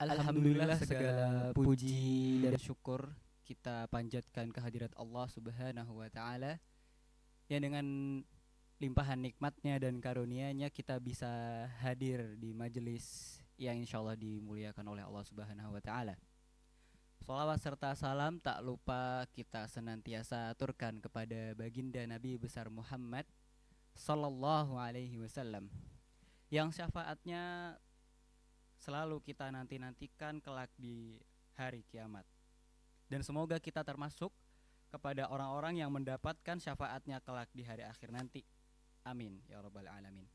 Alhamdulillah segala puji dan syukur kita panjatkan kehadirat Allah Subhanahu wa taala yang dengan limpahan nikmatnya dan karunia-Nya kita bisa hadir di majelis yang insyaallah dimuliakan oleh Allah Subhanahu wa taala. Salawat serta salam tak lupa kita senantiasa aturkan kepada baginda Nabi besar Muhammad sallallahu alaihi wasallam yang syafaatnya selalu kita nanti-nantikan kelak di hari kiamat. Dan semoga kita termasuk kepada orang-orang yang mendapatkan syafaatnya kelak di hari akhir nanti. Amin ya rabbal alamin.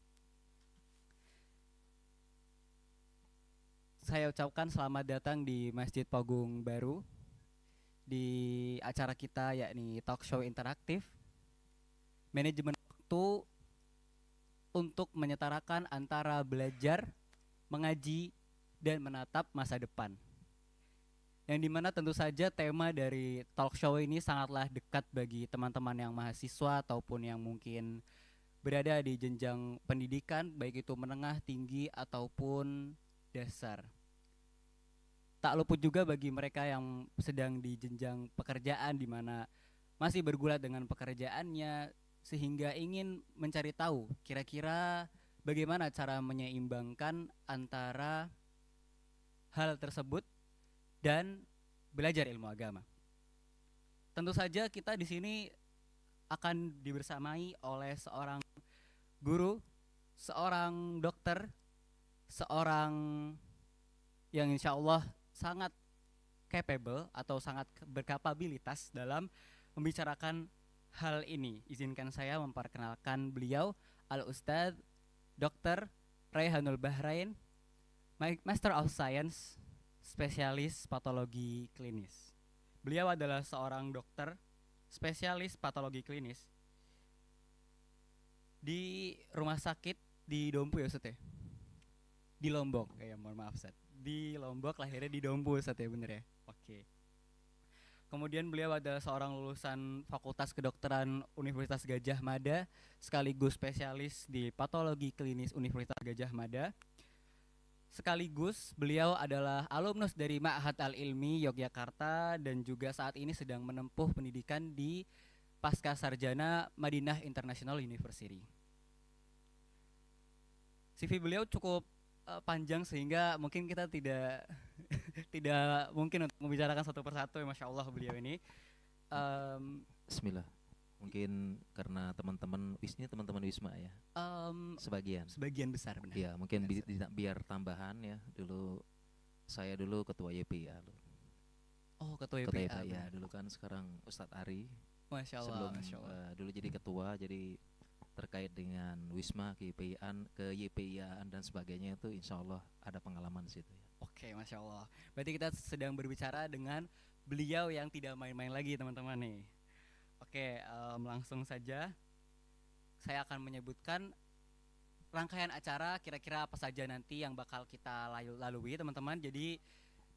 Saya ucapkan selamat datang di Masjid Pogung Baru di acara kita yakni talk show interaktif manajemen waktu untuk menyetarakan antara belajar, mengaji, dan menatap masa depan. Yang dimana tentu saja tema dari talk show ini sangatlah dekat bagi teman-teman yang mahasiswa ataupun yang mungkin berada di jenjang pendidikan, baik itu menengah, tinggi, ataupun dasar. Tak luput juga bagi mereka yang sedang di jenjang pekerjaan di mana masih bergulat dengan pekerjaannya sehingga ingin mencari tahu kira-kira bagaimana cara menyeimbangkan antara hal tersebut dan belajar ilmu agama. Tentu saja kita di sini akan dibersamai oleh seorang guru, seorang dokter, seorang yang insya Allah sangat capable atau sangat berkapabilitas dalam membicarakan hal ini. Izinkan saya memperkenalkan beliau, Al-Ustadz Dr. Raihanul Bahrain, Master of Science, spesialis patologi klinis. Beliau adalah seorang dokter spesialis patologi klinis di rumah sakit di Dompu ya Ustaz ya? Di Lombok, mohon maaf Ustaz. Di Lombok, lahirnya di Dompu Ustaz ya, bener ya? Oke. Kemudian beliau adalah seorang lulusan Fakultas Kedokteran Universitas Gadjah Mada, sekaligus spesialis di patologi klinis Universitas Gadjah Mada. Sekaligus beliau adalah alumnus dari Ma'had Al-Ilmi Yogyakarta dan juga saat ini sedang menempuh pendidikan di Pasca Sarjana Madinah International University. CV beliau cukup panjang sehingga mungkin kita tidak tidak mungkin untuk membicarakan satu persatu ya, Masya Allah beliau ini. Bismillah. Mungkin karena teman-teman Wisma ya. Sebagian besar benar. Ya, mungkin biar tambahan ya. Saya dulu ketua YPIA. Oh, ketua YPIA. Ya, dulu kan sekarang Ustadz Ari. Masya Allah. Dulu jadi ketua, jadi terkait dengan Wisma ke YPIA dan sebagainya itu insya Allah ada pengalaman di situ ya. Oke, Masya Allah. Berarti kita sedang berbicara dengan beliau yang tidak main-main lagi teman-teman nih. Oke, langsung saja saya akan menyebutkan rangkaian acara kira-kira apa saja nanti yang bakal kita lalui teman-teman. Jadi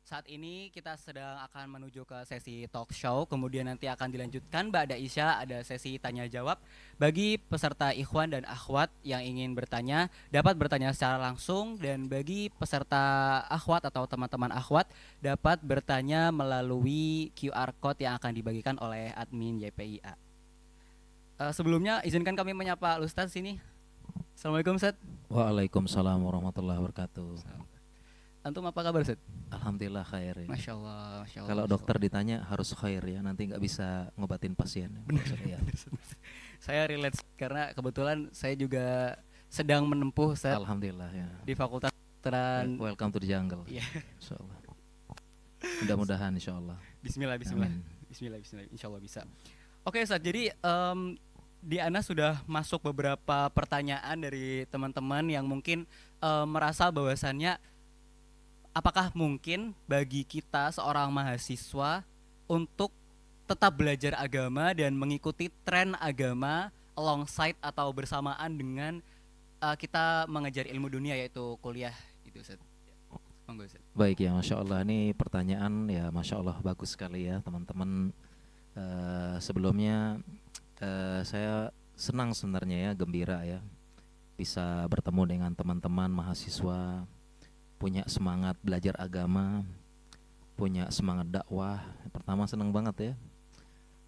saat ini kita sedang akan menuju ke sesi talk show, kemudian nanti akan dilanjutkan ba'da isya ada sesi tanya jawab. Bagi peserta ikhwan dan akhwat yang ingin bertanya dapat bertanya secara langsung, dan bagi peserta akhwat atau teman-teman akhwat dapat bertanya melalui QR code yang akan dibagikan oleh admin YPIA. Sebelumnya izinkan kami menyapa Ustadz sini. Assalamualaikum Ustadz. Waalaikumsalam warahmatullahi wabarakatuh. Antum apa kabar Ustadz? Alhamdulillah khair ya. Masya Allah, Masya Allah. Kalau dokter ditanya harus khair ya, nanti nggak bisa ngobatin pasien. Benar. Ya. Saya relate karena kebetulan saya juga sedang menempuh Ustadz. Alhamdulillah ya. Di Fakultas Kedokteran. Welcome to the jungle. Iya. Insyaallah. Mudah-mudahan insyaallah. Bismillah. Insyaallah bisa. Oke Ustadz, jadi di Ana sudah masuk beberapa pertanyaan dari teman-teman yang mungkin merasa bahwasannya apakah mungkin bagi kita seorang mahasiswa untuk tetap belajar agama dan mengikuti tren agama alongside atau bersamaan dengan kita mengejar ilmu dunia yaitu kuliah gitu Ustaz. Monggo Ustaz. Baik ya, Masya Allah, ini pertanyaan ya Masya Allah bagus sekali ya teman-teman. Sebelumnya saya senang sebenarnya ya, gembira ya bisa bertemu dengan teman-teman mahasiswa punya semangat belajar agama, punya semangat dakwah. Pertama seneng banget ya.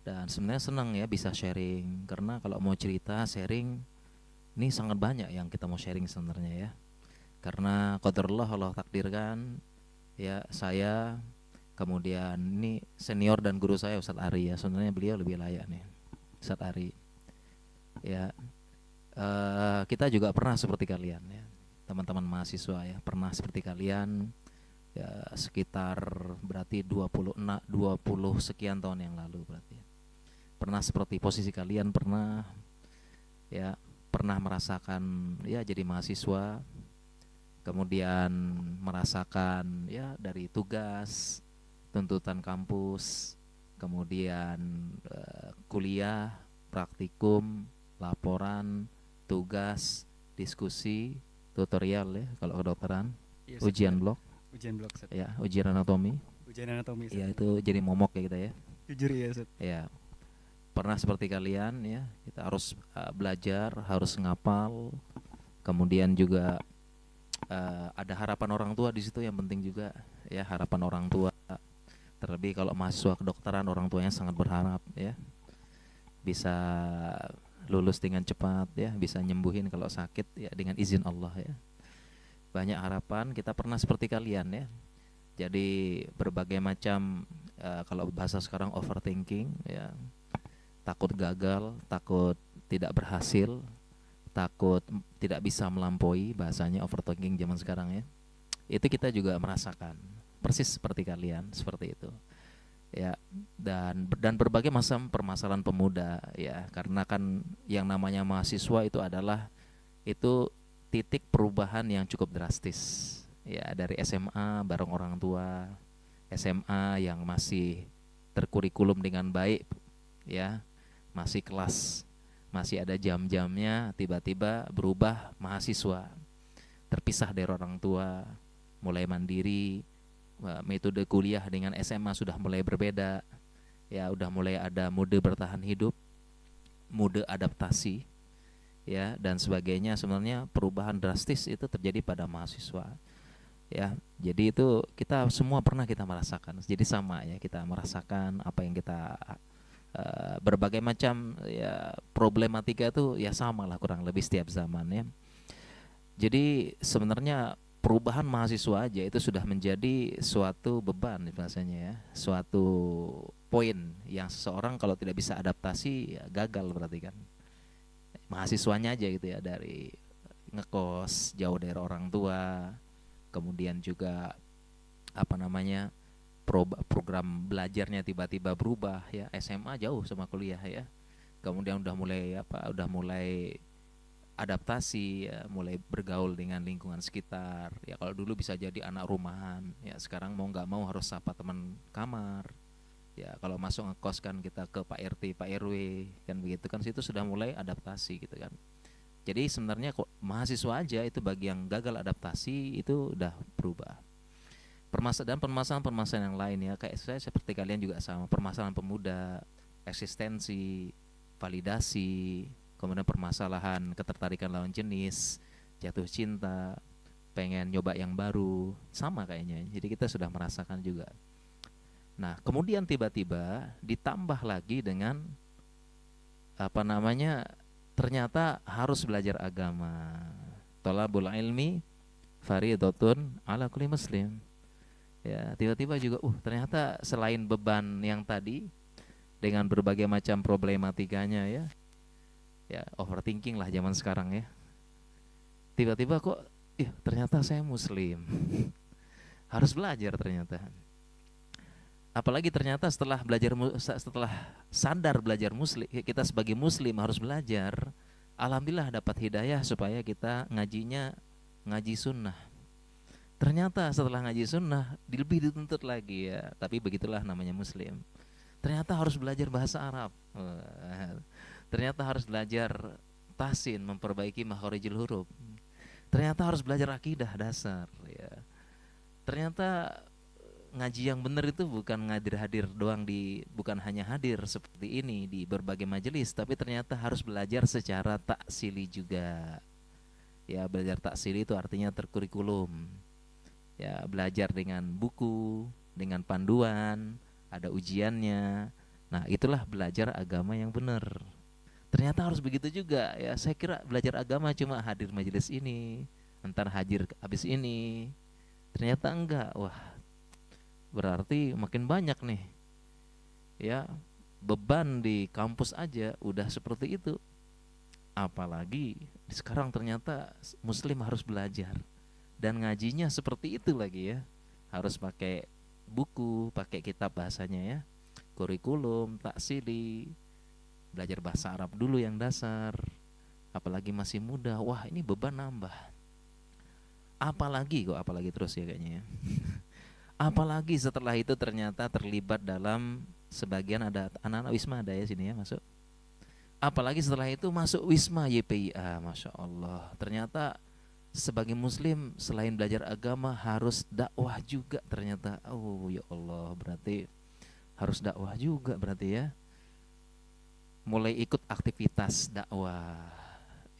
Dan sebenarnya senang ya bisa sharing, karena kalau mau cerita sharing ini sangat banyak yang kita mau sharing sebenarnya ya. Karena qadarullah, Allah takdirkan ya, saya kemudian ini senior dan guru saya Ustadz Ari ya, sebenarnya beliau lebih layak nih Ustadz Ari ya. Kita juga pernah seperti kalian ya, teman-teman mahasiswa ya, pernah seperti kalian ya, sekitar berarti 20 sekian tahun yang lalu berarti ya. Pernah seperti posisi kalian, pernah ya, pernah merasakan ya jadi mahasiswa, kemudian merasakan ya dari tugas, tuntutan kampus, kemudian kuliah, praktikum, laporan, tugas, diskusi, tutorial ya kalau kedokteran, Iya, ujian blok, ujian blok Ustaz. ya ujian anatomi, Ujian anatomi Ustaz. ya itu jadi momok ya kita ya. Jujur ya Ustaz. Ya, pernah seperti kalian ya, kita harus belajar, harus ngapal, kemudian juga ada harapan orang tua di situ yang penting juga ya, harapan orang tua. Terlebih kalau mahasiswa kedokteran, orang tuanya sangat berharap ya bisa lulus dengan cepat ya, bisa nyembuhin kalau sakit ya dengan izin Allah ya. Banyak harapan, kita pernah seperti kalian ya. Jadi berbagai macam kalau bahasa sekarang overthinking ya, takut gagal, takut tidak berhasil, takut tidak bisa melampaui, bahasanya overthinking zaman sekarang ya. Itu kita juga merasakan persis seperti kalian, seperti itu ya. Dan berbagai macam permasalahan pemuda ya, karena kan yang namanya mahasiswa itu adalah itu titik perubahan yang cukup drastis ya, dari SMA bareng orang tua, SMA yang masih terkurikulum dengan baik ya, masih kelas, masih ada jam-jamnya, tiba-tiba berubah mahasiswa, terpisah dari orang tua, mulai mandiri, metode kuliah dengan SMA sudah mulai berbeda ya, udah mulai ada mode bertahan hidup, mode adaptasi ya, dan sebagainya. Sebenarnya perubahan drastis itu terjadi pada mahasiswa ya. Jadi itu kita semua pernah kita merasakan, jadi sama ya, kita merasakan apa yang kita berbagai macam ya problematika itu ya, sama lah kurang lebih setiap zaman ya. Jadi sebenarnya perubahan mahasiswa aja itu sudah menjadi suatu beban bahasanya ya, suatu poin yang seseorang kalau tidak bisa adaptasi ya gagal berarti kan. Mahasiswanya aja gitu ya, dari ngekos jauh dari orang tua, kemudian juga apa namanya program belajarnya tiba-tiba berubah ya, SMA jauh sama kuliah ya, kemudian udah mulai adaptasi ya, mulai bergaul dengan lingkungan sekitar ya. Kalau dulu bisa jadi anak rumahan ya, sekarang mau nggak mau harus sapa teman kamar ya. Kalau masuk ngekos kan kita ke Pak RT Pak RW kan, begitu kan, situ sudah mulai adaptasi gitu kan. Jadi sebenarnya kok mahasiswa aja itu bagi yang gagal adaptasi itu udah berubah. Permasalahan yang lain ya, kayak saya seperti kalian juga sama, permasalahan pemuda, eksistensi, validasi, kemudian permasalahan ketertarikan lawan jenis, jatuh cinta, pengen nyoba yang baru, sama kayaknya. Jadi kita sudah merasakan juga. Nah, kemudian tiba-tiba ditambah lagi dengan apa namanya, ternyata harus belajar agama. Thalabul ilmi fardhatun ala kulli muslim. Ya, tiba-tiba juga ternyata selain beban yang tadi dengan berbagai macam problematikanya ya, ya overthinking lah zaman sekarang ya, tiba-tiba kok ternyata saya muslim. Harus belajar ternyata. Apalagi ternyata setelah sadar belajar muslim, kita sebagai muslim harus belajar. Alhamdulillah dapat hidayah supaya kita ngaji sunnah. Ternyata setelah ngaji sunnah lebih dituntut lagi ya, tapi begitulah namanya muslim. Ternyata harus belajar bahasa Arab. Ternyata harus belajar tahsin, memperbaiki makharijul huruf. Ternyata harus belajar akidah dasar ya. Ternyata ngaji yang benar itu bukan hadir doang, bukan hanya hadir seperti ini di berbagai majelis, tapi ternyata harus belajar secara taksili juga. Ya, belajar taksili itu artinya terkurikulum. Ya, belajar dengan buku, dengan panduan, ada ujiannya. Nah, itulah belajar agama yang benar. Ternyata harus begitu juga ya. Saya kira belajar agama cuma hadir majelis ini, entar hadir habis ini. Ternyata enggak. Wah, berarti makin banyak nih ya, beban di kampus aja udah seperti itu. Apalagi sekarang ternyata muslim harus belajar dan ngajinya seperti itu lagi ya. Harus pakai buku, pakai kitab bahasanya ya. Kurikulum, taksili, belajar bahasa Arab dulu yang dasar. Apalagi masih muda, wah ini beban nambah. Apalagi terus ya kayaknya ya. Apalagi setelah itu ternyata terlibat dalam, sebagian ada anak-anak Wisma ada ya sini ya masuk. Apalagi setelah itu masuk Wisma YPIA, Masya Allah. Ternyata sebagai muslim selain belajar agama harus dakwah juga ternyata. Oh ya Allah, berarti harus dakwah juga berarti ya. Mulai ikut aktivitas dakwah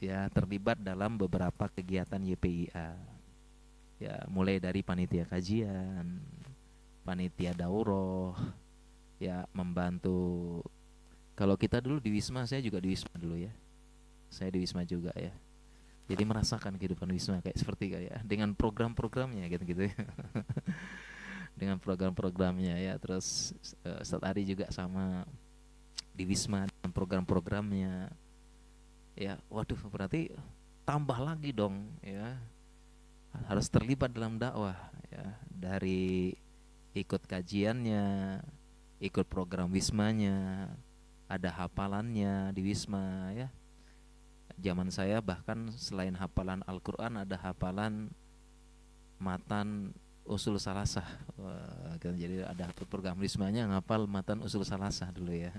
ya, terlibat dalam beberapa kegiatan YPIA. Ya, mulai dari panitia kajian, panitia daurah, ya membantu. Kalau kita dulu di Wisma, saya juga di Wisma dulu ya. Saya di Wisma juga ya. Jadi merasakan kehidupan Wisma kayak seperti kayak dengan program-programnya gitu-gitu ya. Dengan program-programnya ya. Terus Ustadz Ari juga sama di Wisma dengan program-programnya. Ya, waduh berarti tambah lagi dong ya. Harus terlibat dalam dakwah ya, dari ikut kajiannya, ikut program Wismanya, ada hafalannya di Wisma ya. Zaman saya bahkan selain hafalan Al-Quran ada hafalan matan usul salasah. Wah, jadi ada program Wismanya ngapal matan usul salasah dulu ya.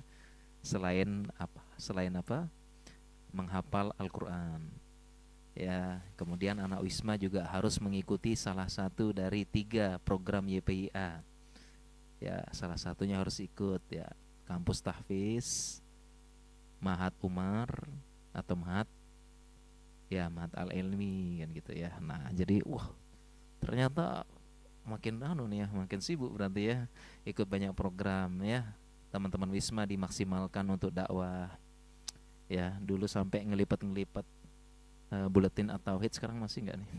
Selain apa? Selain apa? Menghafal Al-Quran. Ya, kemudian anak Wisma juga harus mengikuti salah satu dari 3 program YPIA. Ya, salah satunya harus ikut ya, kampus tahfiz, Mahat Umar atau Mahat ya, Mahat Al-Ilmi kan gitu ya. Nah, jadi ternyata makin nih ya, makin sibuk berarti ya, ikut banyak program ya. Teman-teman Wisma dimaksimalkan untuk dakwah. Ya, dulu sampai ngelipet-ngelipet buletin atau hit, sekarang masih nggak nih?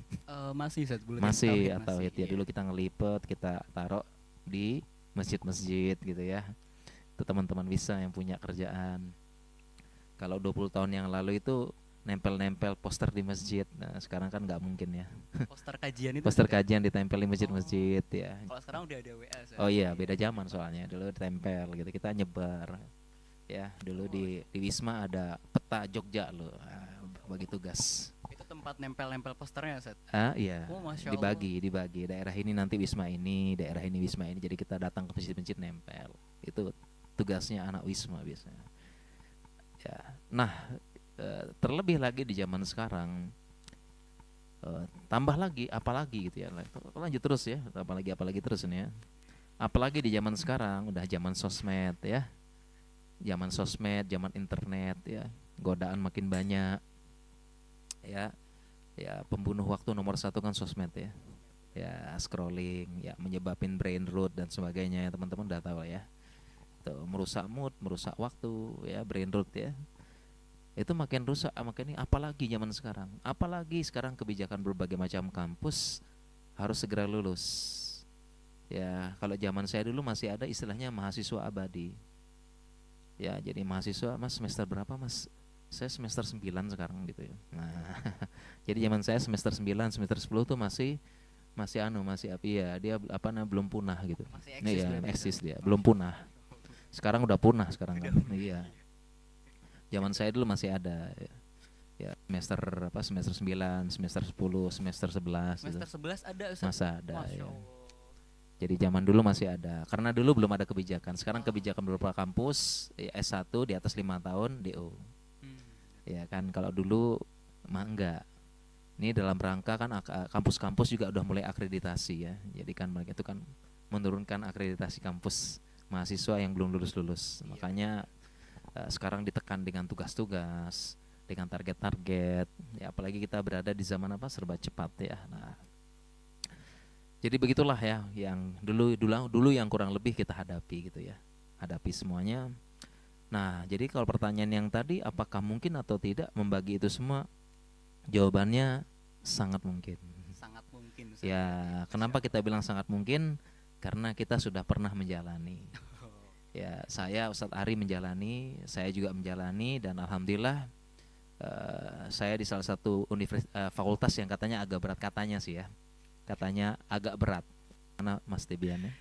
Masih Ustaz, buletin Masih tauhid atau masih. hit ya. Iya. Dulu kita ngelipet, kita taruh di masjid-masjid gitu ya. Itu teman-teman bisa yang punya kerjaan. Kalau 20 tahun yang lalu itu nempel-nempel poster di masjid. Nah, sekarang kan nggak mungkin ya. Poster kajian itu Poster Ustaz ya? kajian ditempel di Oh. masjid-masjid ya. Kalau sekarang udah ada WA Ustaz. Oh iya, Iya. beda zaman soalnya. Dulu ditempel gitu, kita nyebar. Ya, dulu Oh iya. di Wisma ada peta Jogja loh. Bagi tugas. Itu tempat nempel-nempel posternya Ustaz. Iya, Oh, Masya Allah. dibagi daerah ini nanti Wisma ini, daerah ini Wisma ini. Jadi kita datang ke masjid-masjid nempel. Itu tugasnya anak Wisma biasanya. Ya, nah terlebih lagi di zaman sekarang, tambah lagi, apalagi gitu ya. Lanjut terus ya, apalagi terus ini ya. Apalagi di zaman sekarang udah zaman sosmed ya, zaman internet ya, godaan makin banyak ya. Ya, pembunuh waktu nomor 1 kan sosmed ya. Ya, scrolling ya menyebabin brain rot dan sebagainya ya, teman-teman udah tahu ya. Tuh, merusak mood, merusak waktu ya, brain rot ya. Itu makin rusak, makin ini. Apalagi zaman sekarang, apalagi sekarang kebijakan berbagai macam kampus harus segera lulus. Ya, kalau zaman saya dulu masih ada istilahnya mahasiswa abadi. Ya, jadi mahasiswa, Mas semester berapa Mas? Saya semester 9 sekarang gitu ya. Nah, jadi zaman saya semester 9, semester 10 tuh masih masih apa ya, dia belum punah gitu. Masih Nih eksis ya, berarti Ustaz. eksis dia, belum punah. Sekarang udah punah sekarang Udah kan. punah. Iya. Zaman saya dulu masih ada ya. Ya, semester 9, semester 10, semester 11 gitu. Semester 11 ada Ustaz. Masa ada Masya ya. Allah. Jadi zaman dulu masih ada. Karena dulu belum ada kebijakan. Sekarang Oh. kebijakan beberapa kampus ya, S1 di atas 5 tahun DO. Hmm. Ya kan, kalau dulu mah enggak. Ini dalam rangka kan kampus-kampus juga udah mulai akreditasi ya. Jadi kan mereka itu kan menurunkan akreditasi kampus mahasiswa yang belum lulus-lulus. Iya. Makanya sekarang ditekan dengan tugas-tugas, dengan target-target. Ya, apalagi kita berada di zaman apa, serba cepat ya. Nah, Jadi begitulah ya yang dulu yang kurang lebih kita hadapi gitu ya. Hadapi semuanya. Nah, jadi kalau pertanyaan yang tadi apakah mungkin atau tidak membagi itu semua? Jawabannya sangat mungkin. Sangat mungkin Ustaz, Ya, berarti. Masya kenapa kita Allah. bilang sangat mungkin? Karena kita sudah pernah menjalani. Oh, Ya, saya Ustadz Ari menjalani, saya juga menjalani dan alhamdulillah saya di salah satu fakultas yang katanya agak berat katanya sih ya. Katanya agak berat. Mana Mas Debian ya?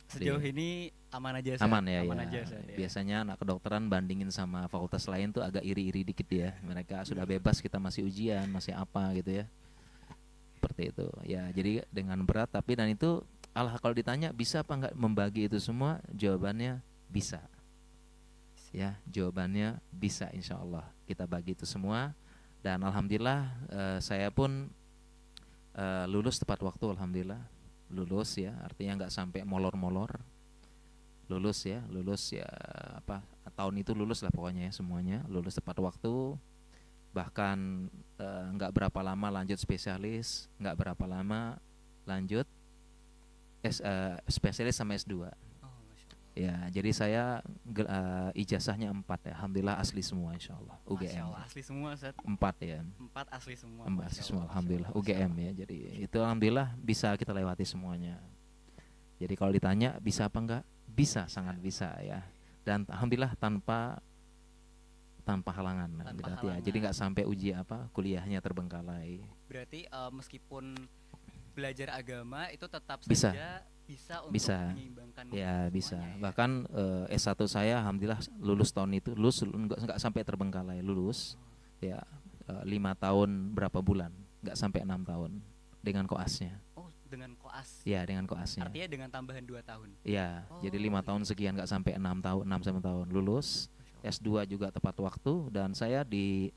sejauh Di- ini aman aja Ustaz. Aman ya, Aman ya. aja Ustaz, ya. Biasanya anak kedokteran bandingin sama fakultas lain tuh agak iri-iri dikit ya. Mereka sudah bebas, kita masih ujian, masih apa gitu ya. Seperti itu. Ya, jadi dengan berat tapi dan itu Allah kalau ditanya bisa apa enggak membagi itu semua? Jawabannya bisa. Ya, jawabannya bisa insya Allah kita bagi itu semua dan alhamdulillah saya pun lulus tepat waktu alhamdulillah lulus ya artinya nggak sampai molor-molor lulus ya apa tahun itu lulus lah pokoknya ya semuanya lulus tepat waktu bahkan nggak berapa lama lanjut spesialis nggak berapa lama lanjut spesialis sama S2 Oh, Masya Allah. ya jadi saya ijazahnya 4 ya alhamdulillah asli semua insya Allah Masya UGM Allah, asli semua Ustaz. 4 ya 4 asli semua. 4 Masya asli semua Allah, alhamdulillah Masya Allah, UGM ya jadi itu alhamdulillah bisa kita lewati semuanya. Jadi kalau ditanya bisa apa enggak? Bisa, sangat bisa ya. Dan alhamdulillah tanpa halangan Tanpa berarti ya. halangan. Jadi nggak sampai kuliahnya terbengkalai. Berarti meskipun belajar agama itu tetap Bisa. saja bisa untuk Bisa. menyeimbangkan Ya bisa. semuanya, ya. Bahkan S1 saya alhamdulillah lulus tahun itu lulus nggak sampai terbengkalai lulus ya 5 tahun berapa bulan nggak sampai 6 tahun dengan koasnya. Oh, dengan koas. Ya dengan koasnya. Artinya dengan tambahan 2 tahun. Ya jadi Oh, 5 tahun sekian nggak sampai 6 sampai tahun lulus. Masya Allah. S2 juga tepat waktu dan saya di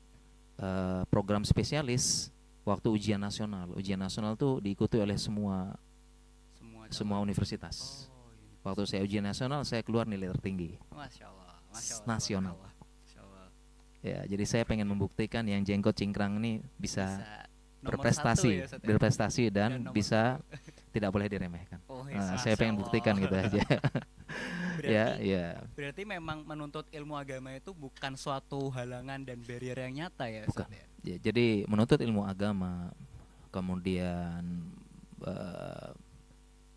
program spesialis waktu ujian nasional. Ujian nasional tuh diikuti oleh semua Semua universitas. Oh, ini. Waktu saya ujian nasional saya keluar nilai tertinggi. Masya Allah. Masya Allah. Nasional. Tabarakallah. Masya Allah. Ya, jadi saya pengen membuktikan yang jenggot cingkrang ini bisa nomor berprestasi, 1 ya, Ustaz, ya? berprestasi dan nomor bisa tidak boleh diremehkan. Oh, Saya pengen buktikan gitu aja. Berarti, ya. berarti memang menuntut ilmu agama itu bukan suatu halangan dan barrier yang nyata ya, Ustaz, Bukan. ya? Ya, jadi menuntut ilmu agama, kemudian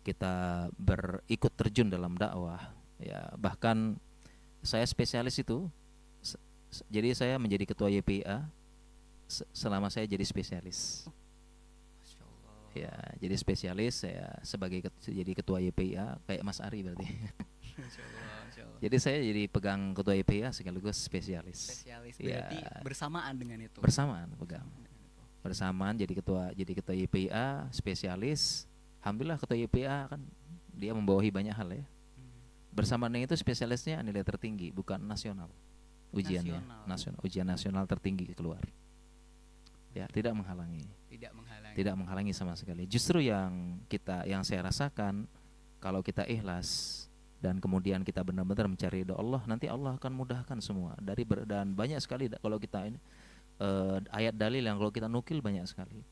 kita berikut terjun dalam dakwah, ya bahkan saya spesialis itu, jadi saya menjadi ketua YPA selama saya jadi spesialis. Masya Allah. Ya, jadi spesialis saya sebagai jadi ketua YPA kayak Mas Ari berarti. Masya Allah, Masya Allah. Jadi saya jadi pegang ketua YPA sekaligus spesialis. Spesialis Ya. berarti bersamaan dengan itu. Bersamaan pegang. Bersamaan jadi ketua YPA spesialis. Alhamdulillah ketua YPA kan dia membawahi banyak hal ya. Bersamaan dengan itu spesialisnya nilai tertinggi bukan nasional. Ujiannya nasional, ujian nasional tertinggi keluar. Ya, tidak menghalangi. Tidak menghalangi sama sekali. Justru yang saya rasakan kalau kita ikhlas dan kemudian kita benar-benar mencari ridha Allah, nanti Allah akan mudahkan semua. Dan banyak sekali kalau kita ini ayat dalil yang kalau kita nukil banyak sekali.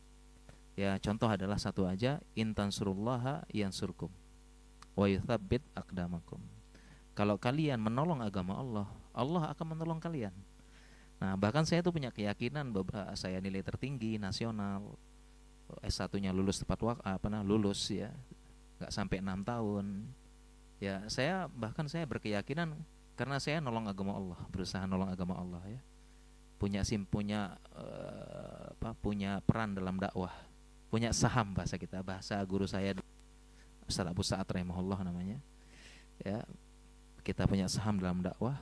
Ya, contoh adalah satu aja, in tansurullaha yansurkum wa yutsabbit aqdamakum. Kalau kalian menolong agama Allah, Allah akan menolong kalian. Nah, bahkan saya tuh punya keyakinan bahwa saya nilai tertinggi nasional, S1-nya lulus tepat waktu, lulus ya, nggak sampai 6 tahun. Ya, saya berkeyakinan karena saya nolong agama Allah, berusaha nolong agama Allah ya. Punya peran dalam dakwah, punya saham bahasa guru saya Ustaz Abu Sa'ad rahimahullah namanya. Ya, kita punya saham dalam dakwah.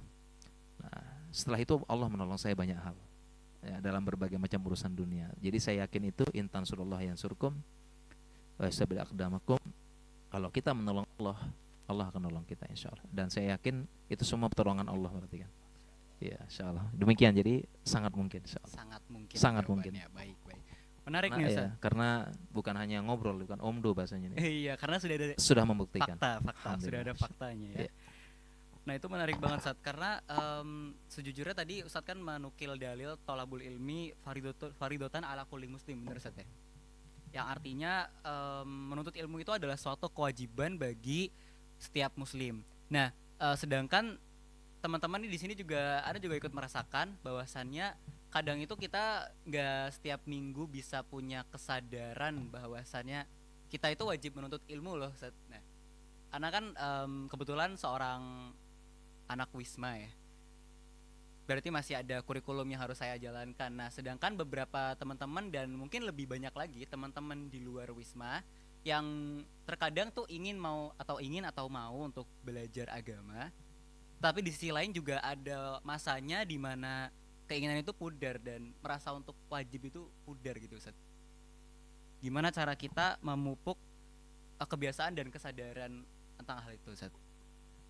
Nah, setelah itu Allah menolong saya banyak hal ya, dalam berbagai macam urusan dunia. Jadi saya yakin itu intan surullah yansurkum wa yusabbil aqdamakum. Kalau kita menolong Allah, Allah akan menolong kita insyaallah. Dan saya yakin itu semua pertolongan Allah berarti kan. Ya, insyaallah. Demikian jadi sangat mungkin insyaallah. Sangat mungkin. Baik. Menarik nih Ustaz. Ya, karena bukan hanya ngobrol, bukan omdo bahasanya nih. Iya, karena sudah membuktikan. Fakta, sudah ada faktanya ya. Nah, itu menarik banget Ustaz karena sejujurnya tadi Ustaz kan menukil dalil tolabul ilmi faridotan ala kulli muslim, benar Ustaz ya? yang artinya menuntut ilmu itu adalah suatu kewajiban bagi setiap muslim. Nah, sedangkan teman-teman di sini juga ada juga ikut merasakan bahwasannya kadang itu kita nggak setiap minggu bisa punya kesadaran bahwasannya kita itu wajib menuntut ilmu loh. Nah, karena kan kebetulan seorang anak Wisma ya, berarti masih ada kurikulum yang harus saya jalankan. Nah, sedangkan beberapa teman-teman dan mungkin lebih banyak lagi teman-teman di luar Wisma yang terkadang tuh ingin atau mau untuk belajar agama, tapi di sisi lain juga ada masanya di mana keinginan itu pudar dan merasa untuk wajib itu pudar gitu, Ustaz. Gimana cara kita memupuk kebiasaan dan kesadaran tentang hal itu, Ustaz?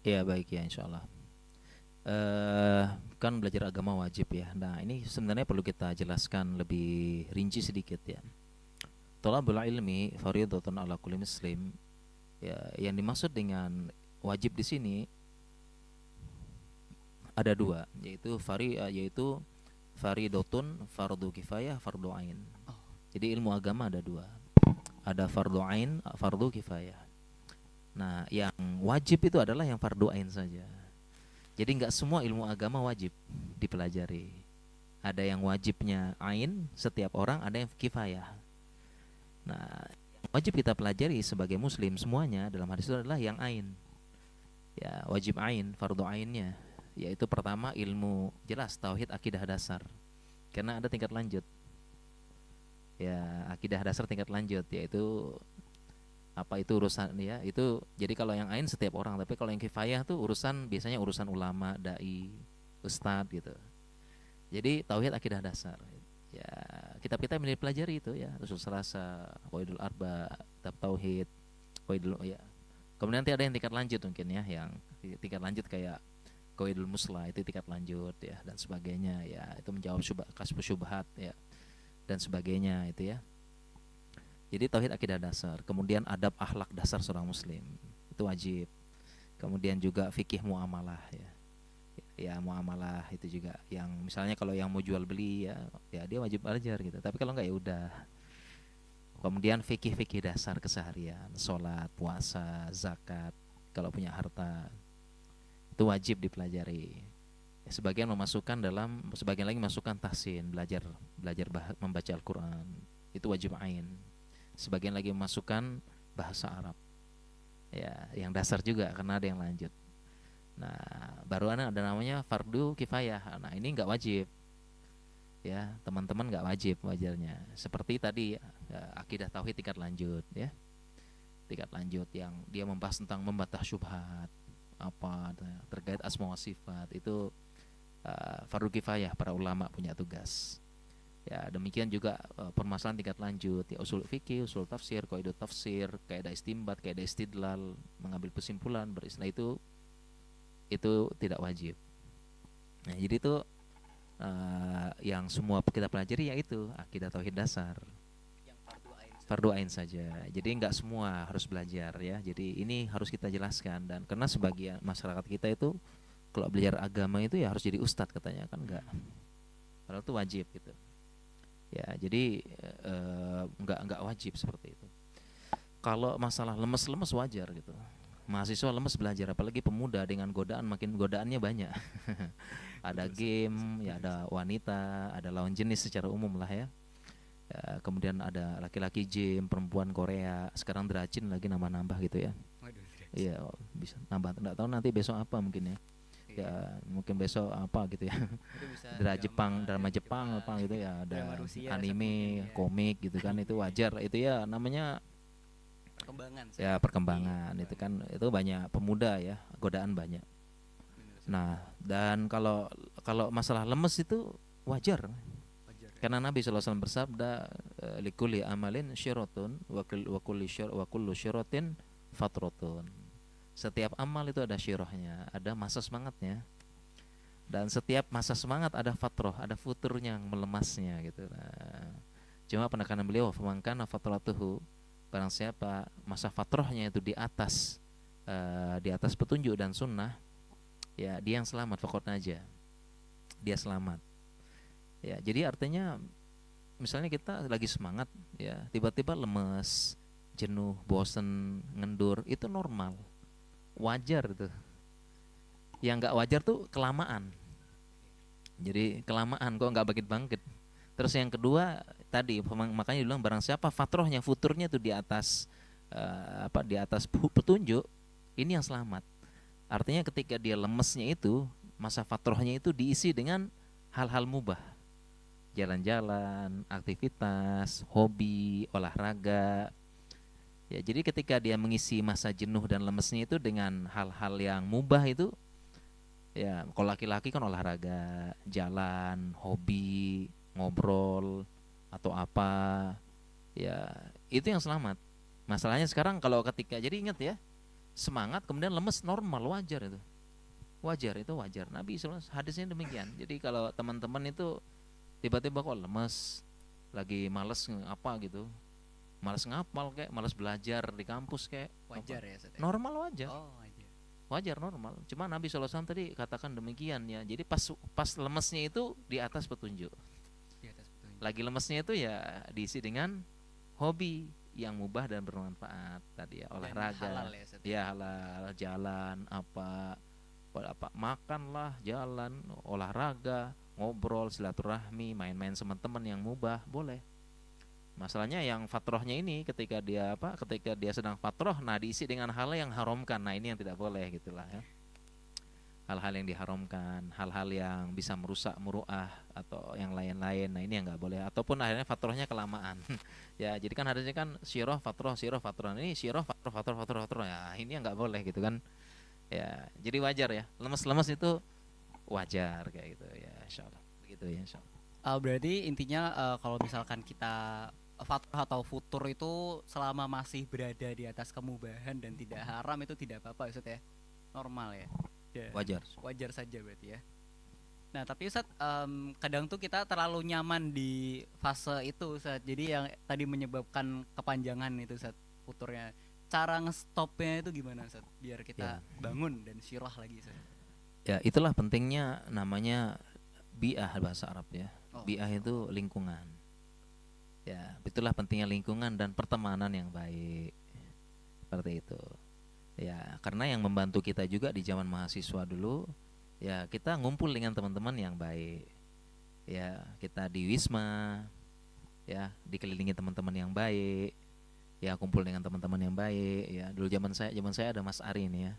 Ya baik ya insya Allah. eh kan belajar agama wajib ya. Nah ini sebenarnya perlu kita jelaskan lebih rinci sedikit ya. Thalabul ilmi fardhatun ala kulli muslim. Ya, yang dimaksud dengan wajib di sini ada dua, yaitu faridotun, fardu kifayah, fardu ain. Oh, Jadi ilmu agama ada dua, ada fardu ain, fardu kifayah. Nah, yang wajib itu adalah yang fardu ain saja. Jadi nggak semua ilmu agama wajib dipelajari. Ada yang wajibnya ain setiap orang, ada yang kifayah. Nah, yang wajib kita pelajari sebagai muslim semuanya dalam hadis itu adalah yang ain. Ya, wajib ain, fardu ainnya, yaitu pertama ilmu jelas tauhid akidah dasar. Karena ada tingkat lanjut. Ya, akidah dasar tingkat lanjut yaitu apa itu urusan ya, itu jadi kalau yang ain setiap orang, tapi kalau yang kifayah tuh biasanya urusan ulama, dai, ustadz gitu. Jadi tauhid akidah dasar. Ya, kitab-kitab yang dipelajari itu ya, usul salasa, qawaidul arba, kitab tauhid, qawaidul ya. Kemudian nanti ada yang tingkat lanjut mungkin ya, yang tingkat lanjut kayak qawaidul muslah itu tingkat lanjut ya dan sebagainya ya, itu menjawab kasbus syubhat ya dan sebagainya itu ya. Jadi tauhid akidah dasar, kemudian adab akhlak dasar seorang muslim itu wajib. Kemudian juga fikih muamalah ya. Ya muamalah itu juga yang misalnya kalau yang mau jual beli ya, ya dia wajib belajar gitu. Tapi kalau enggak ya udah. Kemudian fikih-fikih dasar keseharian, sholat, puasa, zakat, kalau punya harta itu wajib dipelajari. Sebagian lagi masukkan tahsin, belajar belajar membaca Al-Qur'an. Itu wajib ain. Sebagian lagi memasukkan bahasa Arab. Ya, yang dasar juga karena ada yang lanjut. Nah, baru ada namanya fardu kifayah. Nah, ini nggak wajib. Ya, teman-teman nggak wajib wajarnya. Seperti tadi ya, akidah tauhid tingkat lanjut ya. Tingkat lanjut yang dia membahas tentang membatah syubhat apa terkait asma wa sifat itu fardu kifayah, para ulama punya tugas. Ya, demikian juga permasalahan tingkat lanjut ya, usul fikih, usul tafsir, kaidah tafsir, kaidah istinbat, kaidah istidlal, mengambil kesimpulan beristilah itu tidak wajib. Nah, jadi itu yang semua kita pelajari yaitu akidah tauhid dasar. yang Fardu ain saja. Jadi nggak semua harus belajar ya. Jadi ini harus kita jelaskan dan karena sebagian masyarakat kita itu kalau belajar agama itu ya harus jadi ustadz katanya kan enggak. Padahal itu wajib gitu. Ya, jadi nggak wajib seperti itu. Kalau masalah lemes-lemes wajar gitu. Mahasiswa lemes belajar, apalagi pemuda dengan godaan, makin godaannya banyak. Ada game, ya ada wanita, ada lawan jenis secara umum lah ya. Ya, kemudian ada laki-laki gym, perempuan Korea, sekarang Dracin lagi nambah-nambah gitu ya. Waduh, Iya, bisa nambah. Nggak tahu nanti besok apa mungkin ya. Ya mungkin besok apa gitu ya. itu bisa Drama Jepang apa gitu ya, drama ada Rusia anime, ya. komik gitu kan, itu wajar, itu ya namanya Perkembangan ya perkembangan itu kan, itu banyak pemuda ya, godaan banyak. Nah, dan kalau kalau masalah lemes itu wajar. wajar ya. Karena Nabi SAW bersabda, likulli amalin syiratun wa kullu syiratin fatratun. Setiap amal itu ada syirahnya, ada masa semangatnya. Dan setiap masa semangat ada fatroh, ada futurnya yang melemasnya gitu. Nah, cuma penekanan beliau, famangkana fatratuhu, barang siapa masa fatrohnya itu di atas petunjuk dan sunnah, ya dia yang selamat, faqad naja, dia selamat. Ya, jadi artinya misalnya kita lagi semangat ya, tiba-tiba lemes, jenuh, bosen, ngendur, itu normal, wajar itu. Yang nggak wajar tuh kelamaan. Jadi kelamaan kok nggak bangkit-bangkit. Terus yang kedua tadi makanya bilang barang siapa fatrohnya futurnya tuh di atas di atas petunjuk, ini yang selamat. Artinya ketika dia lemesnya itu, masa fatrohnya itu diisi dengan hal-hal mubah. Jalan-jalan, aktivitas, hobi, olahraga. Ya, jadi ketika dia mengisi masa jenuh dan lemesnya itu dengan hal-hal yang mubah itu, ya kalau laki-laki kan olahraga, jalan, hobi, ngobrol atau apa, ya itu yang selamat. Masalahnya sekarang kalau ketika, jadi ingat ya, semangat kemudian lemes normal, wajar itu. Wajar, itu wajar. Nabi SAW hadisnya demikian. Jadi kalau teman-teman itu tiba-tiba kok lemes, lagi males apa gitu, males ngapal kayak, males belajar di kampus kayak, Wajar ya Ustaz? normal, wajar. Oh, wajar. Wajar, normal. Cuma Nabi SAW tadi katakan demikian ya. Jadi pas lemesnya itu di atas petunjuk. Di atas petunjuk. Lagi lemesnya itu ya diisi dengan hobi yang mubah dan bermanfaat tadi ya, olahraga. Dan halal ya Ustaz? Ya halal, jalan apa makanlah, jalan, olahraga, ngobrol, silaturahmi, main-main sama teman yang mubah, boleh. Masalahnya yang fatrohnya ini ketika dia sedang fatroh, nah diisi dengan hal yang haramkan. Nah ini yang tidak boleh gitulah ya. Hal-hal yang diharamkan, hal-hal yang bisa merusak muruah atau yang lain-lain. Nah ini yang nggak boleh. Ataupun akhirnya fatrohnya kelamaan. Ya jadi kan harusnya kan syiroh fatroh. Ini syiroh fatroh. Ya ini yang nggak boleh gitu kan. Ya jadi wajar ya. Lemes-lemes itu wajar kayak gitu ya, insyaallah. Begitu ya, insyaallah. Berarti intinya kalau misalkan kita fatrah atau futur itu selama masih berada di atas kemubahan dan tidak haram itu tidak apa-apa Ustaz ya, normal ya, Wajar. wajar saja berarti ya. Nah tapi Ustaz, kadang tuh kita terlalu nyaman di fase itu Ustaz, jadi yang tadi menyebabkan kepanjangan itu Ustaz futurnya. Cara ngestopnya itu gimana Ustaz biar kita bangun dan syirah lagi Ustaz? Ya itulah pentingnya namanya bi'ah bahasa Arab ya. Bi'ah itu lingkungan. Ya, itulah pentingnya lingkungan dan pertemanan yang baik. Seperti itu. Ya, karena yang membantu kita juga di zaman mahasiswa dulu, ya kita ngumpul dengan teman-teman yang baik. Ya, kita di Wisma, ya dikelilingi teman-teman yang baik. Ya, kumpul dengan teman-teman yang baik. Ya, dulu zaman saya ada Mas Ari nih ya,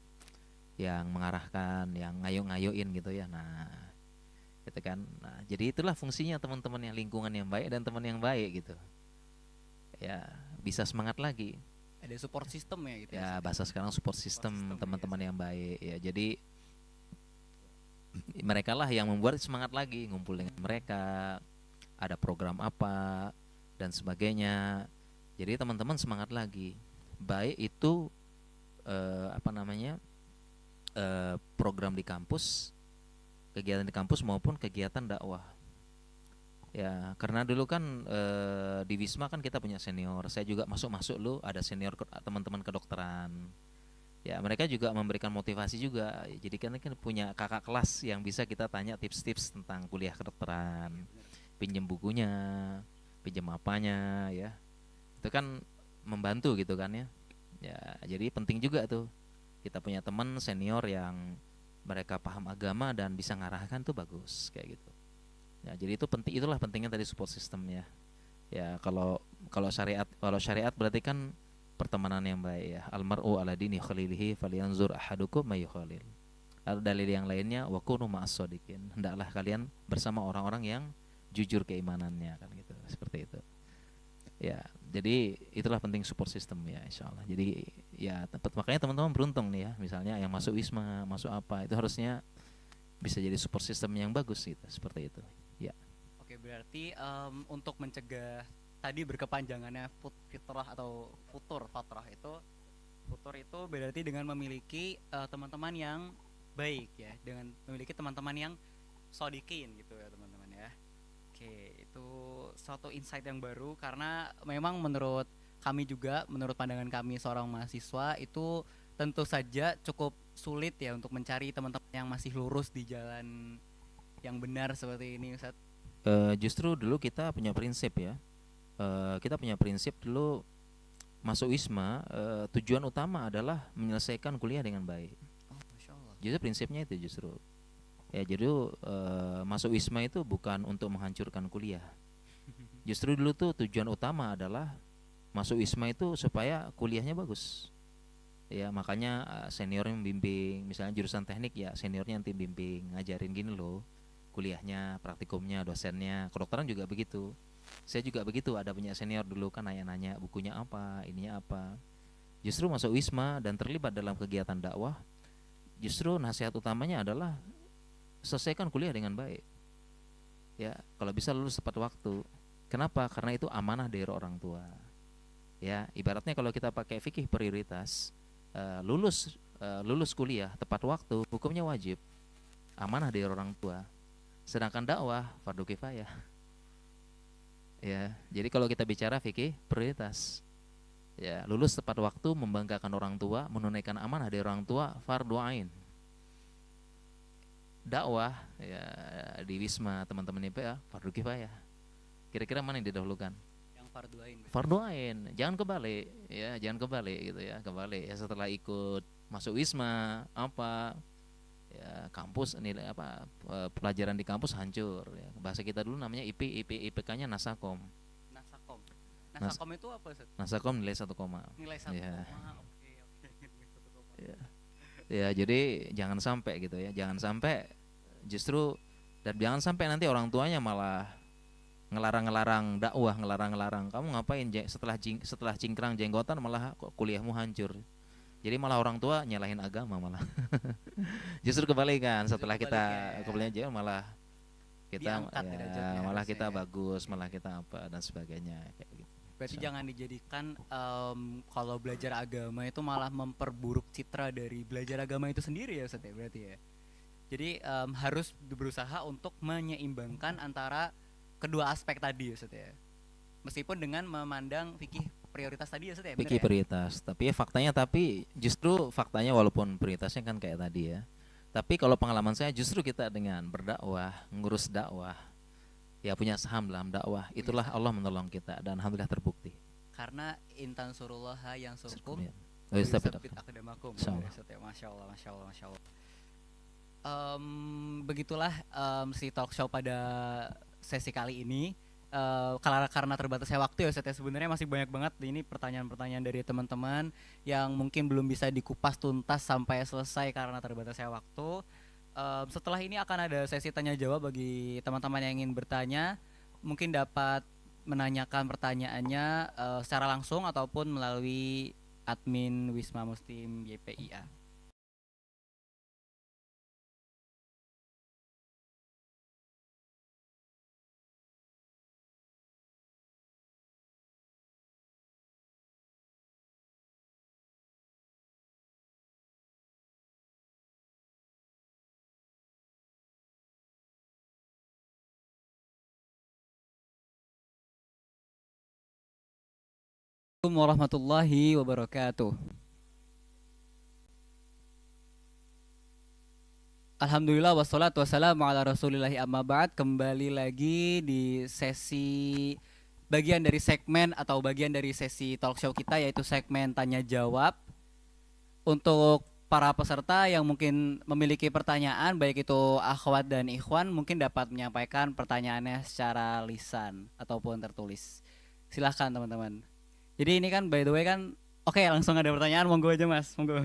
yang mengarahkan, yang ngayo-ngayoin gitu ya. Nah, gitu kan. Nah, jadi itulah fungsinya teman-teman yang lingkungan yang baik dan teman yang baik gitu. Ya, bisa semangat lagi. Ada support system ya gitu. Ya, bahasa sekarang support system teman-teman yang baik ya. Jadi mereka lah yang membuat semangat lagi, ngumpul dengan mereka, ada program apa dan sebagainya. Jadi teman-teman semangat lagi. Baik itu program di kampus, kegiatan di kampus maupun kegiatan dakwah. Ya, karena dulu kan di Wisma kan kita punya senior. Saya juga masuk lu ada senior teman-teman kedokteran. Ya, mereka juga memberikan motivasi juga. Jadi kan punya kakak kelas yang bisa kita tanya tips-tips tentang kuliah kedokteran. Pinjam bukunya, pinjam apanya ya. Itu kan membantu gitu kan ya. Ya, jadi penting juga tuh. Kita punya teman senior yang mereka paham agama dan bisa ngarahkan tuh bagus kayak gitu. Ya, jadi itu penting, itulah pentingnya tadi support system ya. Ya, kalau syariat berarti kan pertemanan yang baik ya. Almar'u ala dini khalilihi falyanzur ahadukum may khalil. Ada dalil yang lainnya wa kunu ma'as-shadiqin. Hendaklah kalian bersama orang-orang yang jujur keimanannya kan gitu. Seperti itu. Ya, jadi itulah penting support system ya, insyaallah. Jadi ya makanya teman-teman beruntung nih ya, misalnya yang masuk Wisma, masuk apa, itu harusnya bisa jadi support system yang bagus gitu, seperti itu. Ya. Oke, berarti untuk mencegah tadi berkepanjangannya fitrah atau fatrah itu berarti dengan memiliki teman-teman yang baik ya, dengan memiliki teman-teman yang shodikin gitu ya teman-teman ya. Oke, itu suatu insight yang baru karena memang menurut kami juga, menurut pandangan kami seorang mahasiswa itu tentu saja cukup sulit ya untuk mencari teman-teman yang masih lurus di jalan yang benar seperti ini Ustaz. Justru dulu kita punya prinsip ya. Kita punya prinsip dulu masuk Wisma, tujuan utama adalah menyelesaikan kuliah dengan baik. Oh, Masya Allah. Justru prinsipnya itu justru. Ya, jadi masuk Wisma itu bukan untuk menghancurkan kuliah. Justru dulu tuh tujuan utama adalah masuk Wisma itu supaya kuliahnya bagus. Ya, makanya senior yang membimbing, misalnya jurusan teknik ya seniornya nanti bimbing, ngajarin gini loh, kuliahnya, praktikumnya, dosennya. Kedokteran juga begitu. Saya juga begitu, ada punya senior dulu kan nanya-nanya bukunya apa, ininya apa. Justru masuk Wisma dan terlibat dalam kegiatan dakwah, justru nasihat utamanya adalah selesaikan kuliah dengan baik. Ya, kalau bisa lulus tepat waktu. Kenapa? Karena itu amanah dari orang tua. Ya, ibaratnya kalau kita pakai fikih prioritas, lulus kuliah tepat waktu, hukumnya wajib, amanah dari orang tua. Sedangkan dakwah fardu kifayah. Ya, jadi kalau kita bicara fikih prioritas, ya lulus tepat waktu, membanggakan orang tua, menunaikan amanah dari orang tua, fardu ain. Dakwah ya di Wisma teman-teman IPA fardu kifayah. Kira-kira mana yang didahulukan? Yang fardu ain. Fardu ain, jangan kebalik ya, jangan kebalik gitu ya, kebalik ya setelah ikut masuk Wisma apa ya kampus nilai apa pelajaran di kampus hancur ya. Bahasa kita dulu namanya IPK-nya Nasakom. Nasakom. Nas- Nasakom itu apa, Ustaz? Nasakom nilai 1 koma. Nilai 1 Ya. koma. Oke, oke. Nilai 1 koma. Ya. Ya, jadi jangan sampai gitu ya, jangan sampai justru, dan jangan sampai nanti orang tuanya malah ngelarang-ngelarang dakwah, ngelarang-ngelarang kamu ngapain setelah cingkrang jenggotan malah kok kuliahmu hancur. Jadi malah orang tua nyalahin agama malah. Justru kebalikan, setelah kita kebalikan aja malah kita Diangkat derajatnya malah harusnya kita ya. bagus, malah kita apa dan sebagainya kayak gitu. Berarti So, jangan dijadikan kalau belajar agama itu malah memperburuk citra dari belajar agama itu sendiri ya, Ustaz ya, berarti ya. Jadi harus berusaha untuk menyeimbangkan antara kedua aspek tadi, Ustaz ya. Meskipun dengan memandang fikih prioritas tadi ya, Ustaz ya, benar pikir ya? prioritas, tapi ya faktanya, tapi justru faktanya walaupun prioritasnya kan kayak tadi ya. Tapi kalau pengalaman saya justru kita dengan berdakwah, ngurus dakwah, ya punya saham dalam dakwah, itulah Allah menolong kita dan alhamdulillah terbukti. Karena intan surullaha yang surkum Ya. Oh, iya, sabit akdamakum. Insyaallah. Masya Allah, Masya Allah, Masya Allah. Begitulah si talk show pada sesi kali ini. Karena terbatasnya waktu ya Ustaz ya, sebenarnya masih banyak banget ini pertanyaan-pertanyaan dari teman-teman yang mungkin belum bisa dikupas tuntas sampai selesai karena terbatasnya waktu. Setelah ini akan ada sesi tanya jawab bagi teman-teman yang ingin bertanya, mungkin dapat menanyakan pertanyaannya secara langsung ataupun melalui admin Wisma Muslim YPIA. Assalamualaikum warahmatullahi wabarakatuh. Alhamdulillah wassalatu wassalamu ala rasulillahi amma ba'd. Kembali lagi di sesi bagian dari segmen atau bagian dari sesi talk show kita, yaitu segmen tanya jawab. Untuk para peserta yang mungkin memiliki pertanyaan, baik itu akhwat dan ikhwan, mungkin dapat menyampaikan pertanyaannya secara lisan ataupun tertulis. Silahkan teman-teman. Jadi ini kan by the way kan, oke, langsung ada pertanyaan, monggo aja Mas, monggo.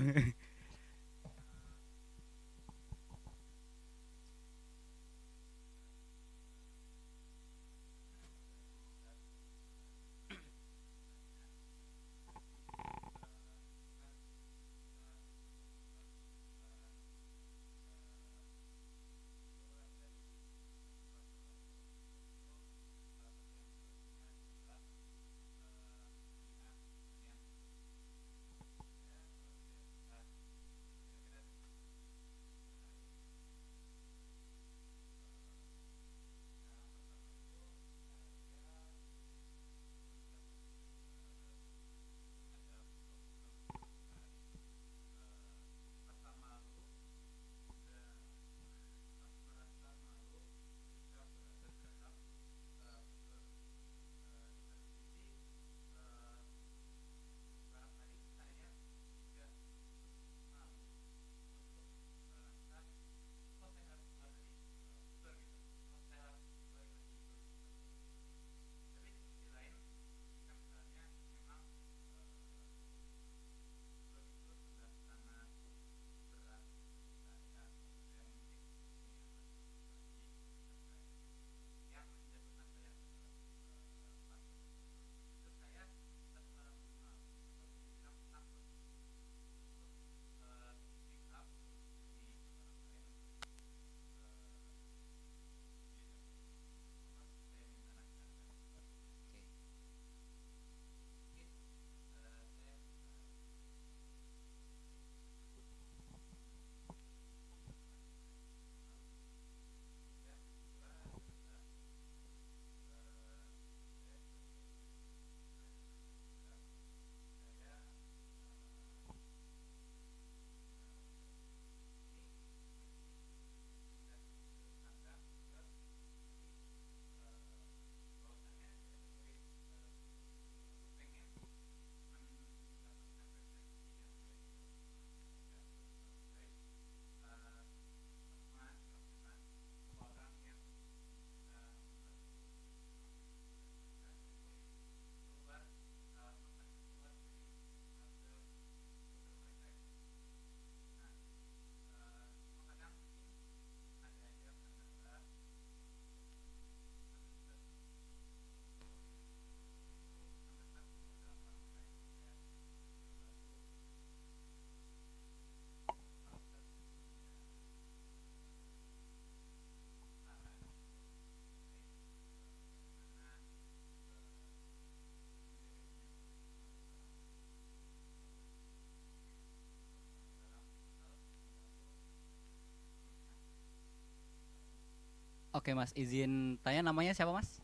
Oke Mas, izin tanya namanya siapa Mas?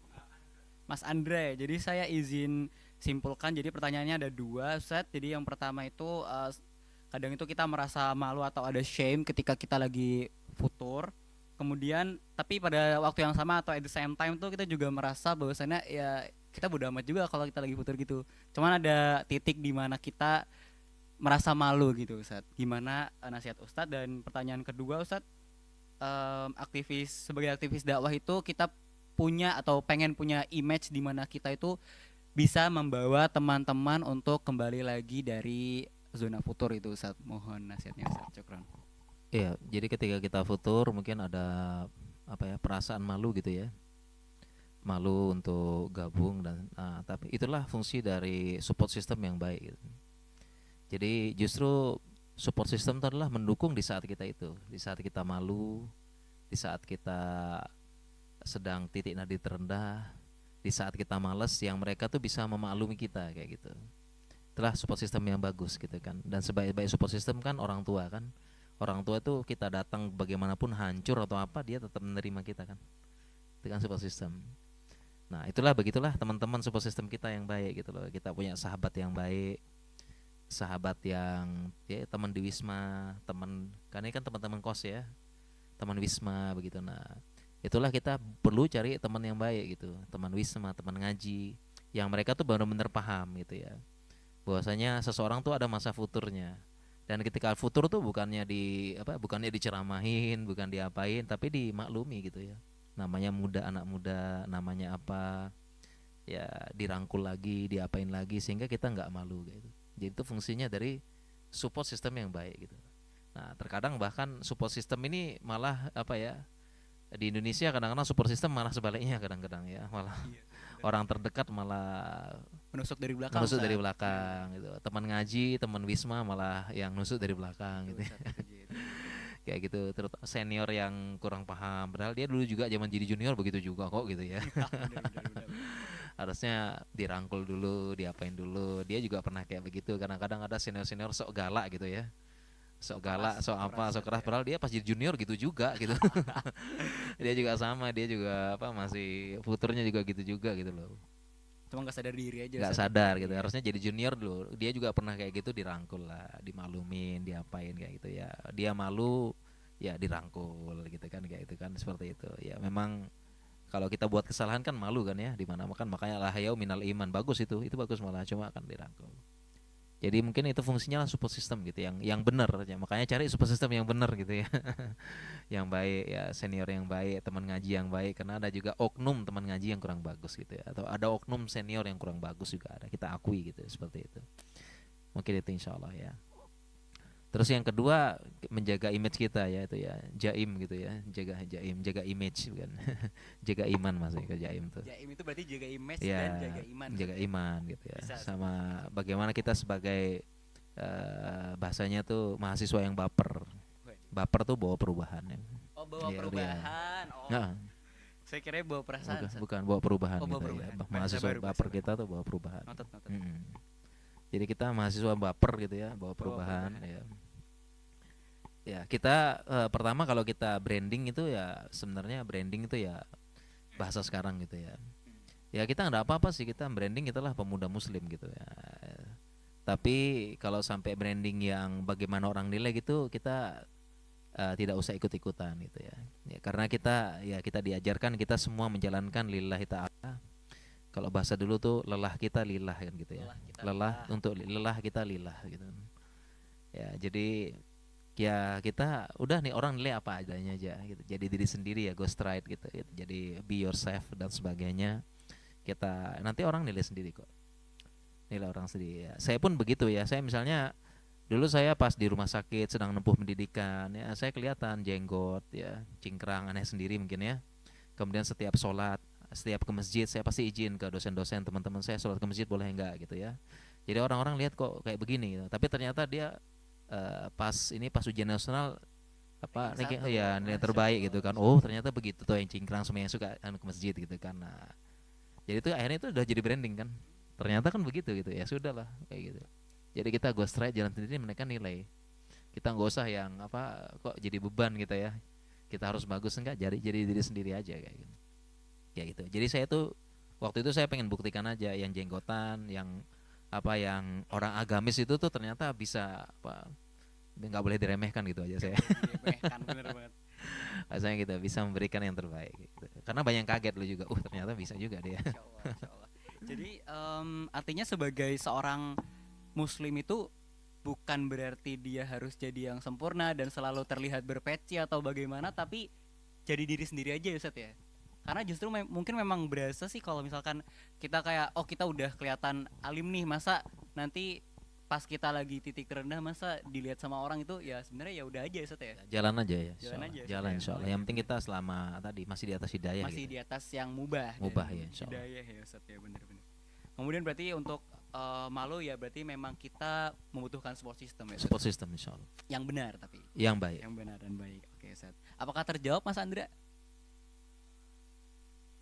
Mas Andre. Jadi saya izin simpulkan. Jadi pertanyaannya ada dua, Ustadz. Jadi yang pertama itu kadang itu kita merasa malu atau ada shame ketika kita lagi futur. Kemudian tapi pada waktu yang sama atau at the same time tuh kita juga merasa bahwasannya ya kita bodo amat juga kalau kita lagi futur gitu. Cuman ada titik di mana kita merasa malu gitu Ustadz. Gimana nasihat Ustadz? Dan pertanyaan kedua Ustadz, sebagai aktivis dakwah itu kita punya atau pengen punya image di mana kita itu bisa membawa teman-teman untuk kembali lagi dari zona futur itu Ustaz. Mohon nasihatnya Ustaz. Syukran. Iya, jadi ketika kita futur mungkin ada apa ya, perasaan malu gitu ya. Malu untuk gabung dan tapi itulah fungsi dari support system yang baik gitu. Jadi justru support system itu adalah mendukung di saat kita itu, di saat kita malu, di saat kita sedang titik nadi terendah, di saat kita malas, yang mereka tuh bisa memaklumi kita kayak gitu. Itulah support system yang bagus gitu kan. Dan sebaik-baik support system kan orang tua kan. Orang tua tuh kita datang bagaimanapun hancur atau apa, dia tetap menerima kita kan. Itu kan support system. Nah, begitulah teman-teman support system kita yang baik gitu loh. Kita punya sahabat yang baik, sahabat yang ya teman di Wisma, teman kan ini kan teman-teman kos ya, teman Wisma begitu. Nah, itulah kita perlu cari teman yang baik gitu, teman Wisma, teman ngaji, yang mereka tuh benar-benar paham gitu ya, bahwasanya seseorang tuh ada masa futurnya. Dan ketika futur tuh bukannya diceramahin, bukan diapain, tapi dimaklumi gitu ya. Namanya muda, anak muda, namanya apa ya, dirangkul lagi, diapain lagi, sehingga kita nggak malu gitu. Jadi itu fungsinya dari support system yang baik gitu. Nah, terkadang bahkan support system ini malah apa ya, di Indonesia kadang-kadang support system malah sebaliknya, kadang-kadang ya malah orang terdekat malah menusuk dari belakang gitu. Teman ngaji, teman Wisma malah yang nusuk dari belakang gitu. Kayak gitu, terutama senior yang kurang paham, padahal dia dulu juga zaman jadi junior begitu juga kok gitu ya. Harusnya dirangkul dulu, diapain dulu. Dia juga pernah kayak begitu. Kadang-kadang ada senior-senior sok galak gitu ya, sok galak, sok apa, sok keras, padahal dia pas jadi junior gitu juga gitu. Dia juga sama, dia juga masih futurnya juga gitu juga gitu loh. Cuma nggak sadar diri aja. Nggak sadar gitu. Harusnya jadi junior dulu. Dia juga pernah kayak gitu, dirangkul lah, dimaklumin, diapain kayak gitu ya. Dia malu, ya dirangkul gitu kan, kayak itu kan, seperti itu. Ya memang kalau kita buat kesalahan kan malu kan ya, dimana makan, makanya lah hayau minal iman, bagus itu bagus malah, cuma kan dirangkul. Jadi mungkin itu fungsinya lah support system gitu, yang benar ya. Makanya cari support system yang benar gitu ya. Yang baik ya, senior yang baik, teman ngaji yang baik, karena ada juga oknum teman ngaji yang kurang bagus gitu ya, atau ada oknum senior yang kurang bagus juga ada, kita akui gitu, seperti itu. Mungkin itu insyaallah ya. Terus yang kedua, menjaga image kita ya, itu ya, jaim gitu ya, jaga image bukan. Jaga iman maksudnya ke jaim tuh. Jaim itu berarti jaga image ya, dan jaga iman. Jaga iman gitu ya. Bisa, sama bagaimana kita sebagai bahasanya tuh mahasiswa yang baper. Baper tuh bawa perubahan ya. Oh, bawa perubahan. Oh. Nah, saya kira bawa perasaan. Bukan bawa perubahan gitu gitu ya. Mahasiswa baper kita tuh bawa perubahan. Noted. Jadi kita mahasiswa baper gitu ya, bawa perubahan ya. Ya, kita pertama kalau kita branding itu ya, sebenarnya branding itu ya bahasa sekarang gitu ya. Ya kita nggak apa-apa sih, kita branding itulah pemuda muslim gitu ya. Tapi kalau sampai branding yang bagaimana orang nilai gitu, kita tidak usah ikut-ikutan gitu ya. Ya karena kita diajarkan, kita semua menjalankan lillahi ta'ala. Kalau bahasa dulu tuh lelah kita lillah kan gitu ya. Lelah kita lillah gitu. Ya, jadi ya kita udah nih, orang nilai apa adanya aja gitu. Jadi diri sendiri ya, go straight gitu. Jadi be yourself dan sebagainya. Kita nanti orang nilai sendiri kok. Nilai orang sendiri ya. Saya pun begitu ya. Saya misalnya dulu saya pas di rumah sakit sedang menempuh pendidikan ya, saya kelihatan jenggot ya, cingkrang, aneh sendiri mungkin ya. Kemudian setiap sholat, setiap ke masjid saya pasti izin ke dosen-dosen, teman-teman saya, sholat ke masjid boleh enggak gitu ya. Jadi orang-orang lihat kok kayak begini gitu. Tapi ternyata dia pas ujian nasional nilai terbaik gitu kan. Oh, ternyata begitu tuh yang cingkrang, semua yang suka ke masjid gitu kan. Nah, jadi itu akhirnya itu udah jadi branding kan. Ternyata kan begitu gitu ya, sudahlah kayak gitu. Jadi kita go straight, jalan sendiri, mereka nilai. Kita nggak usah yang kok jadi beban gitu ya. Kita harus bagus enggak, jadi diri sendiri aja kayak gitu. Kayak gitu. Jadi saya tuh waktu itu saya pengen buktikan aja yang jenggotan, yang apa, yang orang agamis itu tuh ternyata bisa apa, nggak boleh diremehkan gitu aja saya. Diremehkan, bener banget. Rasanya gitu bisa memberikan yang terbaik gitu. Karena banyak kaget lu juga. Ternyata bisa juga dia. Insya Allah, insya Allah. Jadi artinya sebagai seorang muslim itu bukan berarti dia harus jadi yang sempurna dan selalu terlihat berpeci atau bagaimana, tapi jadi diri sendiri aja ya Ustaz ya. Karena justru mungkin memang berasa sih kalau misalkan kita kayak oh kita udah kelihatan alim nih, masa nanti pas kita lagi titik terendah masa dilihat sama orang itu, ya sebenarnya ya udah aja ya Ustaz ya. Jalan aja ya. Jalan aja, Jalan ya. insya Allah. Yang penting kita selama tadi masih di atas hidayah. Masih gitu. di atas yang mubah. Mubah dan ya insya Allah. hidayah ya Ustaz ya, bener-bener. Kemudian berarti untuk malu ya berarti memang kita membutuhkan support system ya Ustaz? Support system insya Allah. Yang benar tapi. Yang baik. Yang benar dan baik. Oke Ustaz. Apakah terjawab Mas Andra?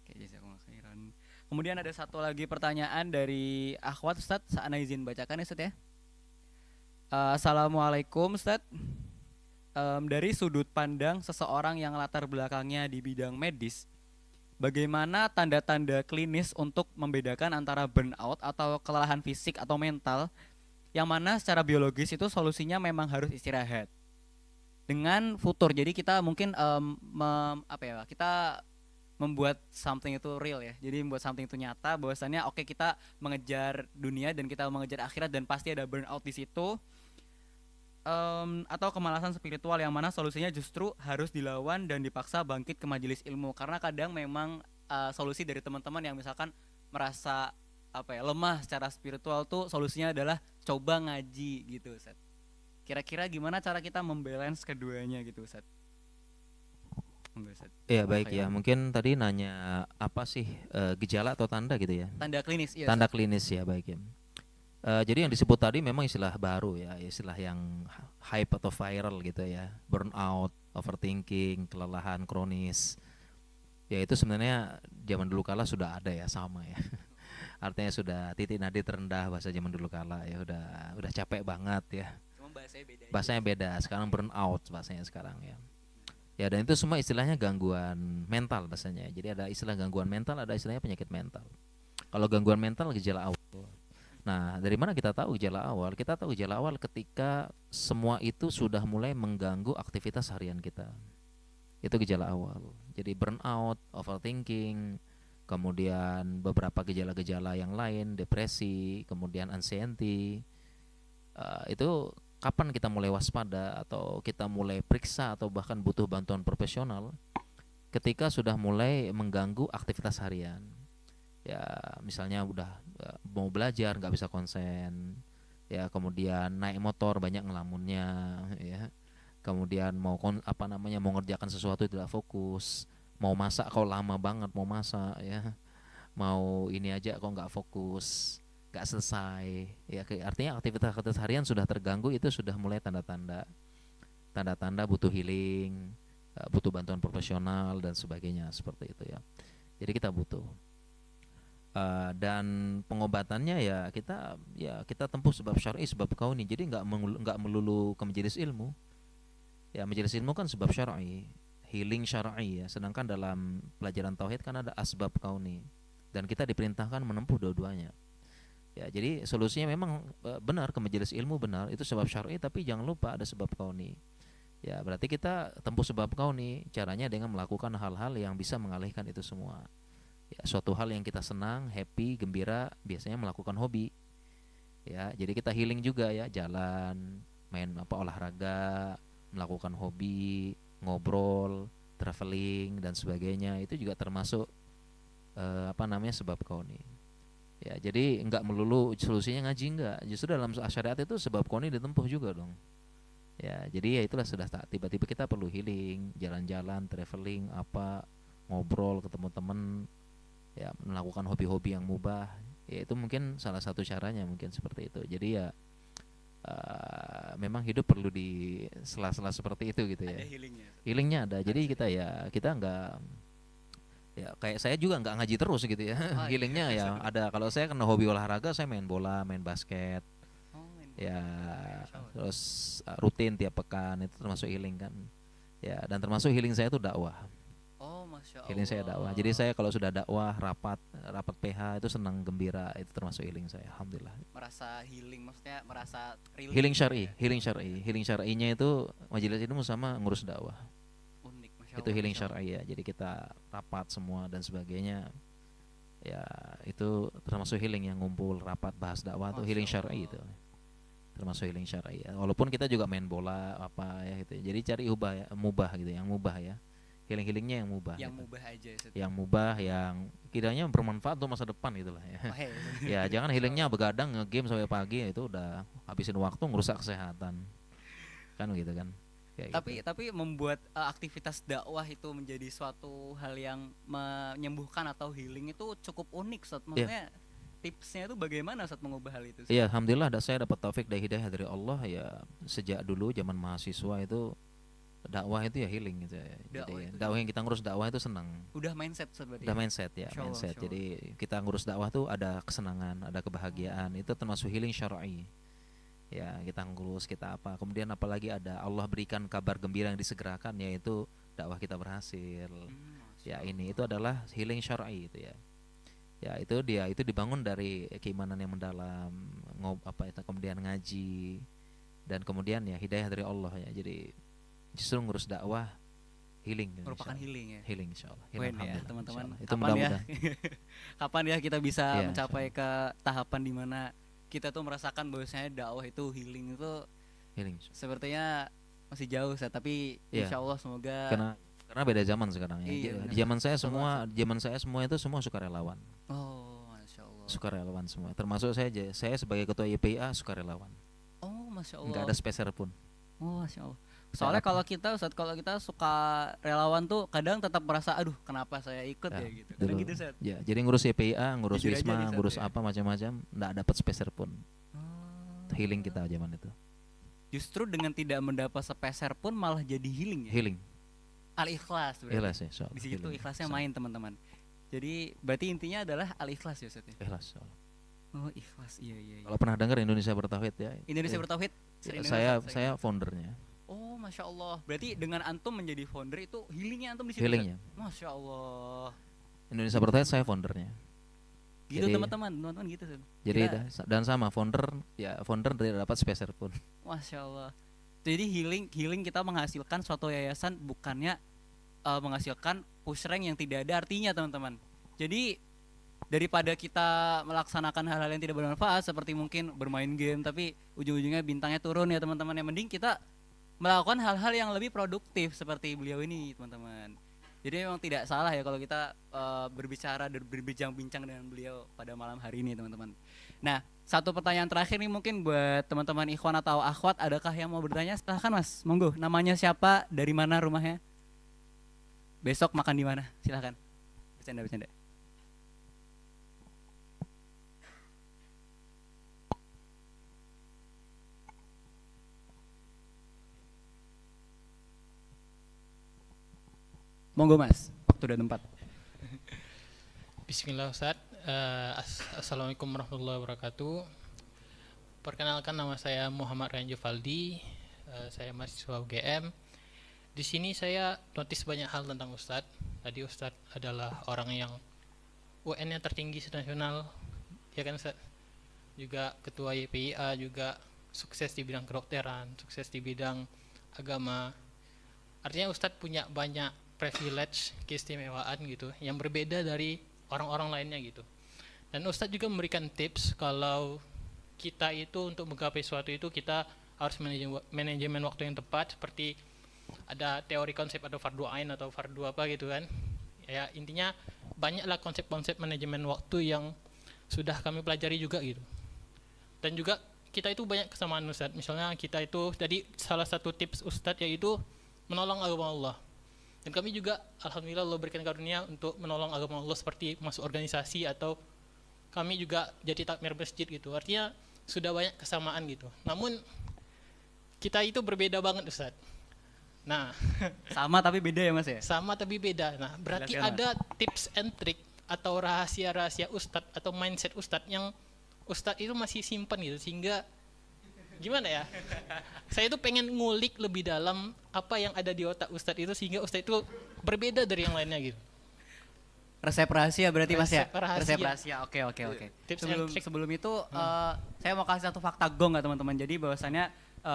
Oke, jazakumullah khairan. Kemudian ada satu lagi pertanyaan dari Akhwat Ustaz, Sa'ana izin bacakan ya Ustaz ya. Assalamualaikum Ustaz. Dari sudut pandang seseorang yang latar belakangnya di bidang medis, bagaimana tanda-tanda klinis untuk membedakan antara burnout atau kelelahan fisik atau mental yang mana secara biologis itu solusinya memang harus istirahat dengan futur. Jadi kita mungkin kita membuat something itu real ya. Jadi membuat something itu nyata bahwasannya oke, kita mengejar dunia dan kita mengejar akhirat dan pasti ada burnout di situ. Atau kemalasan spiritual yang mana solusinya justru harus dilawan dan dipaksa bangkit ke majelis ilmu. Karena kadang memang solusi dari teman-teman yang misalkan merasa lemah secara spiritual tuh solusinya adalah coba ngaji gitu Ustaz. Kira-kira gimana cara kita membalance keduanya gitu Ustaz? Iya baik ya, mungkin tadi nanya apa sih gejala atau tanda gitu ya? Tanda klinis ya. Tanda klinis ya, baik ya. Jadi yang disebut tadi memang istilah baru ya, istilah yang hype atau viral gitu ya. Burnout, overthinking, kelelahan kronis. Ya itu sebenarnya zaman dulu kala sudah ada ya, sama ya. Artinya sudah titik nadi terendah bahasa zaman dulu kala ya, udah capek banget ya. Cuma bahasanya beda. Bahasanya beda, sekarang burnout bahasanya sekarang ya. Ya dan itu semua istilahnya gangguan mental bahasanya. Jadi ada istilah gangguan mental, ada istilahnya penyakit mental. Kalau gangguan mental gejala awal. Nah, dari mana kita tahu gejala awal? Kita tahu gejala awal ketika semua itu sudah mulai mengganggu aktivitas harian kita. Itu gejala awal. Jadi burnout, overthinking, kemudian beberapa gejala-gejala yang lain, depresi, kemudian anxiety. Itu kapan kita mulai waspada atau kita mulai periksa atau bahkan butuh bantuan profesional? Ketika sudah mulai mengganggu aktivitas harian. Ya misalnya udah mau belajar nggak bisa konsen, ya kemudian naik motor banyak ngelamunnya, ya kemudian mau mau ngerjakan sesuatu tidak fokus, mau masak kok lama banget mau masak ya, mau ini aja kok nggak fokus, nggak selesai ya, artinya aktivitas harian sudah terganggu. Itu sudah mulai tanda-tanda butuh healing, butuh bantuan profesional dan sebagainya seperti itu ya. Jadi kita butuh dan pengobatannya ya kita tempuh sebab syar'i, sebab kauni. Jadi nggak melulu ke majelis ilmu. Ya majelis ilmu kan sebab syar'i, healing syar'i ya. Sedangkan dalam pelajaran tauhid kan ada asbab kauni dan kita diperintahkan menempuh dua-duanya. Ya jadi solusinya memang benar ke majelis ilmu, benar itu sebab syar'i, tapi jangan lupa ada sebab kauni. Ya berarti kita tempuh sebab kauni, caranya dengan melakukan hal-hal yang bisa mengalihkan itu semua. Ya, suatu hal yang kita senang, happy, gembira, biasanya melakukan hobi. Ya, jadi kita healing juga ya, jalan, main olahraga, melakukan hobi, ngobrol, traveling dan sebagainya. Itu juga termasuk sebab kauni. Ya, jadi enggak melulu solusinya ngaji, enggak. Justru dalam syariat itu sebab kauni ditempuh juga dong. Ya, jadi ya itulah sudah tiba-tiba kita perlu healing, jalan-jalan, traveling, ngobrol, ketemu teman, ya melakukan hobi-hobi yang mubah. Ya itu mungkin salah satu caranya, mungkin seperti itu. Jadi ya memang hidup perlu di sela-sela seperti itu gitu ya. Ada healingnya ada. Jadi kita enggak ya kayak saya juga enggak ngaji terus gitu ya. Healingnya ya ada. Kalau saya kena hobi olahraga, saya main bola, main basket. Ya terus rutin tiap pekan, itu termasuk healing kan. Ya, dan termasuk healing saya itu dakwah. Oh, Masya Healing saya dakwah. Jadi Allah. saya kalau sudah dakwah, rapat PH itu senang gembira, itu termasuk healing saya. Alhamdulillah. Merasa healing, maksudnya merasa Healing relief gitu syar'i, ya. healing syar'i. Healing syar'inya itu majelis ilmu sama ngurus dakwah. Unik, Masya Itu Allah, healing Masya Allah. syar'i ya. Jadi kita rapat semua dan sebagainya. Ya, itu termasuk healing yang ngumpul rapat bahas dakwah itu Masya healing syar'i Allah. itu. Termasuk healing syar'i ya. Walaupun kita juga main bola apa ya gitu. Jadi cari ubah ya, mubah gitu, yang mubah ya. Healing-healingnya yang mubah Yang gitu. mubah aja Ustaz. Yang mubah, yang kiranya bermanfaat untuk masa depan gitulah ya. Oh, hey. Ya jangan Masya healingnya Allah. begadang nge-game sampai pagi, itu udah habisin waktu, ngerusak kesehatan kan gitu kan, kayak gitu. Tapi membuat aktivitas dakwah itu menjadi suatu hal yang menyembuhkan atau healing itu cukup unik Ustaz. Iya, Maksudnya tipsnya itu bagaimana Ustaz mengubah hal itu Ustaz? iya, alhamdulillah saya dapat taufik dan hidayah dari Allah ya. Sejak dulu zaman mahasiswa itu dakwah itu ya healing gitu ya. Jadi Dakwah itu dakwah yang kita ngurus dakwah itu senang. udah mindset Ustaz berarti Udah ya? mindset ya, Masya Allah, mindset. Masya Allah. Jadi kita ngurus dakwah tuh ada kesenangan, ada kebahagiaan. Itu termasuk healing syar'i. Ya, kita ngurus, kita apa. Kemudian apalagi ada Allah berikan kabar gembira yang disegerakan, yaitu dakwah kita berhasil. Masya Ya, ini itu Allah. adalah healing syar'i itu ya. Ya, itu dia itu dibangun dari keimanan yang mendalam, apa itu, kemudian ngaji, dan kemudian ya hidayah dari Allah ya. Jadi justru ngurus dakwah healing gitu, Merupakan insyaallah. healing ya. Healing insyaallah. Ya, Keren ya alhamdulillah, teman-teman. insyaallah. Itu Kapan ya? mudah-mudahan. Kapan ya kita bisa Ya, mencapai insyaallah. ke tahapan dimana kita tuh merasakan bahwasanya dakwah itu healing itu Healing, insyaallah. sepertinya masih jauh Ustaz, tapi Ya, insya Allah semoga karena beda zaman sekarang ya. iya Di benar. zaman saya Betul semua, banget, Ustaz. zaman saya semua itu semua sukarelawan. Oh, Masya Allah. Sukarelawan semua. Termasuk saya sebagai ketua YPIA sukarelawan. Oh, Masya Enggak Allah. ada speser pun. Oh, Masya Allah. Saya Soalnya apa? kalau kita Ustaz, kalau kita suka relawan tuh kadang tetap merasa aduh kenapa saya ikut Ya, ya gitu. Kadang dulu. gitu Ustaz. Ya, jadi ngurus YPIA, ngurus Jujur aja nih, Wisma, Sat, ngurus ya. apa macam-macam, enggak dapat speser pun. Oh. Healing kita zaman itu. Justru dengan tidak mendapat sepeser pun malah jadi healing ya. Healing. Al-ikhlas berarti. Ikhlas ya, insyaallah. Di situ Healing. ikhlasnya Insyaallah. main teman-teman. Jadi berarti intinya adalah al-ikhlas ya Ustaz ya. Ikhlas, insyaallah. Oh, ikhlas. Iya, iya, iya. Kalau pernah dengar Indonesia Bertauhid ya. Indonesia eh, Bertauhid. ya, Sering dengar, saya Ustaz, sering saya dengar. foundernya. Oh, Masya Allah. Berarti dengan antum menjadi founder itu healingnya antum di situ. Healingnya. Ustaz? Masya Allah. Indonesia Bertauhid saya foundernya. Gitu Jadi- teman-teman gitu. Ustaz. Jadi Kira- dan sama founder tidak dapat speser pun. Masya Allah. Jadi healing kita menghasilkan suatu yayasan bukannya menghasilkan push rank yang tidak ada artinya teman-teman. Jadi daripada kita melaksanakan hal-hal yang tidak bermanfaat seperti mungkin bermain game tapi ujung-ujungnya bintangnya turun ya teman-teman, yang mending kita melakukan hal-hal yang lebih produktif seperti beliau ini teman-teman. Jadi memang tidak salah ya kalau kita berbicara dan berbincang-bincang dengan beliau pada malam hari ini teman-teman. Nah, satu pertanyaan terakhir nih mungkin buat teman-teman ikhwan atau akhwat, adakah yang mau bertanya? Silahkan Mas, monggo. Namanya siapa? Dari mana rumahnya? Besok makan di mana? Silahkan. Bercanda. Monggo Mas, waktu dan tempat. Bismillah Ustaz. Assalamualaikum warahmatullahi wabarakatuh. Perkenalkan, nama saya Muhammad Ranjo Faldi. Saya mahasiswa UGM. Di sini saya notice banyak hal tentang Ustaz. Tadi Ustaz adalah orang yang UN-nya tertinggi senasional, ya kan Ustaz? Juga ketua YPIA, juga sukses di bidang kedokteran, sukses di bidang agama. Artinya Ustadz punya banyak privilege, keistimewaan gitu, yang berbeda dari orang-orang lainnya gitu. Dan Ustadz juga memberikan tips kalau kita itu untuk menggapai sesuatu itu kita harus manajemen waktu yang tepat, seperti ada teori konsep atau fardu ain atau fardu apa gitu kan. Ya intinya banyaklah konsep-konsep manajemen waktu yang sudah kami pelajari juga gitu. Dan juga kita itu banyak kesamaan Ustadz. Misalnya kita itu tadi salah satu tips Ustadz yaitu menolong agama Allah. Dan kami juga alhamdulillah Allah berikan karunia untuk menolong agama Allah seperti masuk organisasi atau kami juga jadi takmir masjid gitu. Artinya sudah banyak kesamaan gitu. Namun kita itu berbeda banget Ustaz. Nah, Sama tapi beda ya Mas ya? sama tapi beda. Nah, berarti Jelaskan, Mas. ada tips and trick atau rahasia-rahasia Ustadz atau mindset Ustadz yang Ustadz itu masih simpan gitu, sehingga Gimana ya? Saya itu pengen ngulik lebih dalam apa yang ada di otak Ustadz itu sehingga Ustadz itu berbeda dari yang lainnya gitu. Resep rahasia berarti Mas ya? Resep rahasia. Resep rahasia. Oke. Tips and trick. Sebelum itu saya mau kasih satu fakta gong ya teman-teman. Jadi bahwasannya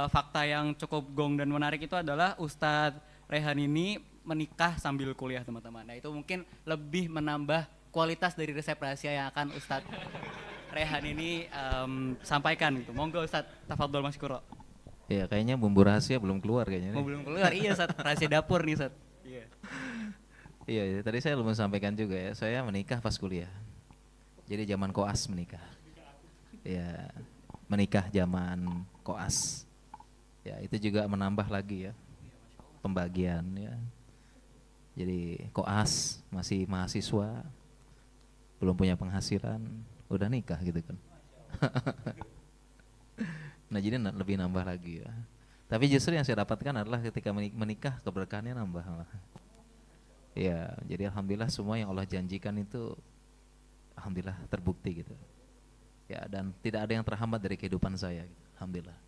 fakta yang cukup gong dan menarik itu adalah Ustadz Rehan ini menikah sambil kuliah teman-teman. Nah itu mungkin lebih menambah kualitas dari resep rahasia yang akan Ustadz Rehan ini sampaikan gitu. Monggo Ustadz, tafadhol Mas Kuro. Ya kayaknya bumbu rahasia belum keluar kayaknya. Mau belum keluar, iya Ustadz, rahasia dapur nih Ustadz. Iya. Iya, tadi saya belum sampaikan juga ya. Saya menikah pas kuliah. Jadi zaman koas menikah. Ya, menikah zaman koas. Ya, itu juga menambah lagi ya pembagian ya. Jadi koas masih mahasiswa, belum punya penghasilan, udah nikah gitu kan. Nah jadi lebih nambah lagi ya. Tapi justru yang saya dapatkan adalah ketika menikah keberkahannya nambah malah. Ya, jadi alhamdulillah semua yang Allah janjikan itu alhamdulillah terbukti gitu. Ya, dan tidak ada yang terhambat dari kehidupan saya gitu. Alhamdulillah.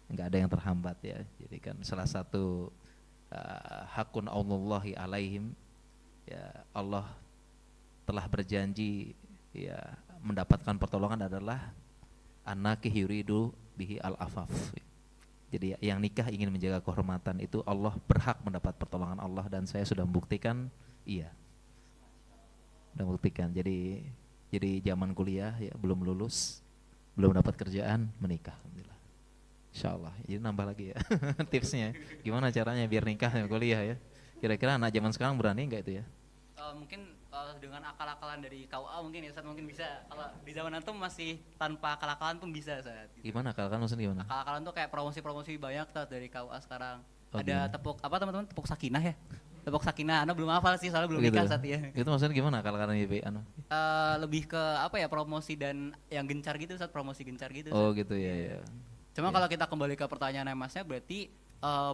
Enggak ada yang terhambat ya. Jadi kan salah satu hakun Allahi alaihim, ya Allah telah berjanji ya mendapatkan pertolongan adalah anaki yuridu bihi al-afaf. Jadi yang nikah ingin menjaga kehormatan itu Allah berhak mendapat pertolongan Allah dan saya sudah membuktikan iya. Sudah membuktikan. Jadi zaman kuliah ya belum lulus, belum dapat kerjaan, menikah alhamdulillah. Insyaallah. Jadi nambah lagi ya tipsnya. Gimana caranya biar nikah kuliah ya? Kira-kira anak zaman sekarang berani enggak itu ya? Mungkin dengan akal-akalan dari KUA mungkin ya Ustadz mungkin bisa. Kalau di zaman antum masih tanpa akal-akalan pun bisa Ustadz. Gitu. Gimana akal-akalan maksudnya gimana? Akal-akalan tuh kayak promosi-promosi banyak Ustadz dari KUA sekarang. Oh, ada gimana? tepuk apa teman-teman? Tepuk sakinah ya? Tepuk sakinah. Anda belum hafal sih soalnya belum Gitu nikah ya? saat ya. Itu maksudnya gimana akal-akalan YP anu? Lebih ke apa ya promosi dan yang gencar gitu Ustadz, promosi gencar gitu Ustadz. Oh gitu ya ya. Cuma Ya. kalau kita kembali ke pertanyaan Masnya berarti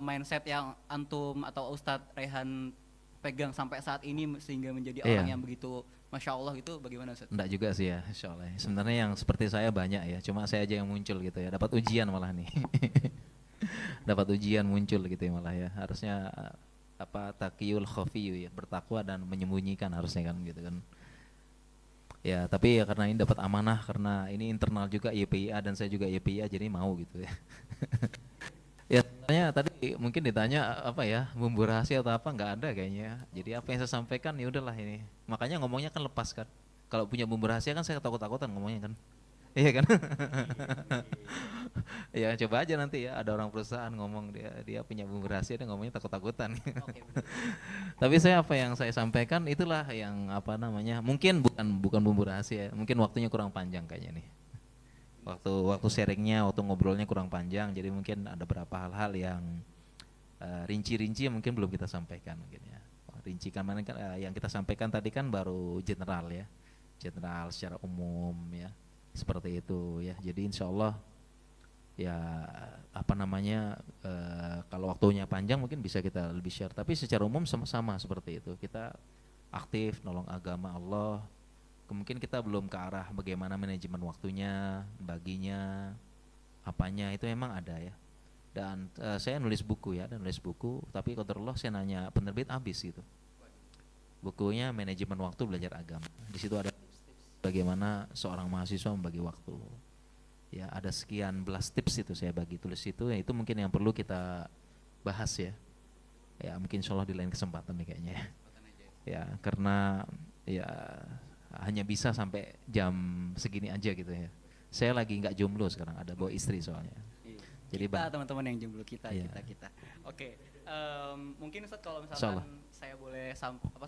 mindset yang antum atau Ustadz Rehan pegang sampai saat ini sehingga menjadi Iya. orang yang begitu Masya Allah itu bagaimana Ustadz? Enggak juga sih ya, insya Allah. Sebenarnya yang seperti saya banyak ya, cuma saya aja yang muncul gitu ya. Dapat ujian malah nih. Dapat ujian muncul gitu ya malah ya. Harusnya apa taqiyul khafiyu ya, bertakwa dan menyembunyikan harusnya kan gitu kan. Ya, tapi ya karena ini dapat amanah karena ini internal juga YPIA dan saya juga YPIA jadi mau gitu ya. Ya tanya tadi mungkin ditanya apa ya bumbu rahasia atau apa nggak ada kayaknya. Jadi apa yang saya sampaikan ya udahlah ini. Makanya ngomongnya kan lepas kan. Kalau punya bumbu rahasia kan saya takut-takutan ngomongnya kan. Iya kan? Ya coba aja nanti ya ada orang perusahaan ngomong dia punya bumbu rahasia dia ngomongnya takut-takutan. Oke, betul. Tapi saya apa yang saya sampaikan itulah yang apa namanya mungkin bukan bumbu rahasia. Mungkin waktunya kurang panjang kayaknya nih. Waktu sharingnya, waktu ngobrolnya kurang panjang, jadi mungkin ada beberapa hal-hal yang rinci-rinci mungkin belum kita sampaikan mungkin ya. Rinci kan yang kita sampaikan tadi kan baru general ya, general secara umum ya, seperti itu ya. Jadi insya Allah ya apa namanya kalau waktunya panjang mungkin bisa kita lebih share. Tapi secara umum sama-sama seperti itu. Kita aktif nolong agama Allah. Mungkin kita belum ke arah bagaimana manajemen waktunya, baginya, apanya itu memang ada ya. Dan saya nulis buku ya, tapi qadarullah saya nanya penerbit habis gitu. Bukunya manajemen waktu belajar agama. Di situ ada bagaimana seorang mahasiswa membagi waktu. Ya, ada sekian belas tips itu saya bagi tulis itu, ya itu mungkin yang perlu kita bahas ya. Ya, mungkin insyaallah di lain kesempatan nih kayaknya. Ya, karena ya hanya bisa sampai jam segini aja gitu ya. Saya lagi nggak jomblo sekarang, ada bawa istri soalnya. Jadi Kita teman-teman yang jomblo kita, Iya. kita. Oke, mungkin Ustadz kalau Insyaallah. misalkan saya boleh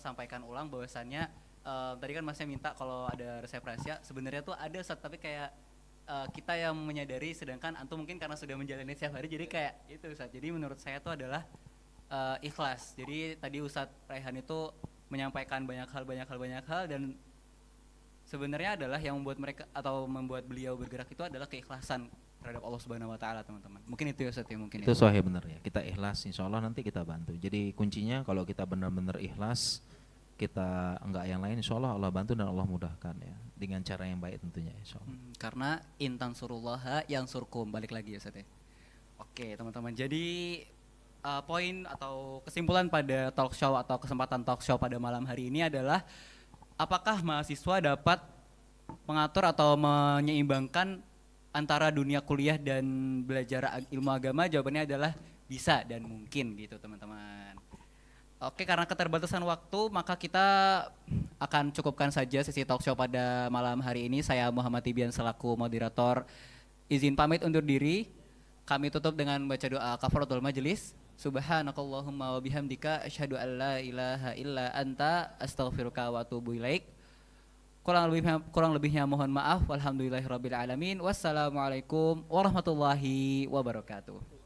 sampaikan ulang bahwasannya tadi kan Masnya minta kalau ada resep rahasia, sebenarnya tuh ada Ustadz, tapi kayak kita yang menyadari, sedangkan antum mungkin karena sudah menjalani setiap hari, jadi kayak itu Ustadz. Jadi menurut saya tuh adalah ikhlas. Jadi tadi Ustadz Raihan itu menyampaikan banyak hal dan sebenarnya adalah yang membuat mereka atau membuat beliau bergerak itu adalah keikhlasan terhadap Allah Subhanahu wa taala, teman-teman. Mungkin itu ya Ustaz ya, mungkin itu ya. sahih benar ya. Kita ikhlas, insya Allah nanti kita bantu. Jadi kuncinya kalau kita benar-benar ikhlas, kita enggak yang lain, insya Allah Allah bantu dan Allah mudahkan ya, dengan cara yang baik tentunya insya Allah. Karena intan surullaha yang surkum, balik lagi ya Ustaz ya. Oke teman-teman, jadi poin atau kesimpulan pada talk show atau kesempatan talk show pada malam hari ini adalah apakah mahasiswa dapat mengatur atau menyeimbangkan antara dunia kuliah dan belajar ilmu agama? Jawabannya adalah bisa dan mungkin gitu teman-teman. Oke, karena keterbatasan waktu maka kita akan cukupkan saja sesi talk show pada malam hari ini. Saya Muhammad Tibian selaku moderator izin pamit undur diri. Kami tutup dengan baca doa kafaratul majelis. Subhanakallahumma wa bihamdika asyhadu an la ilaha illa anta astaghfiruka wa atubu ilaik. Kurang lebihnya mohon maaf. Walhamdulillahirabbil alamin. Wassalamualaikum warahmatullahi wabarakatuh.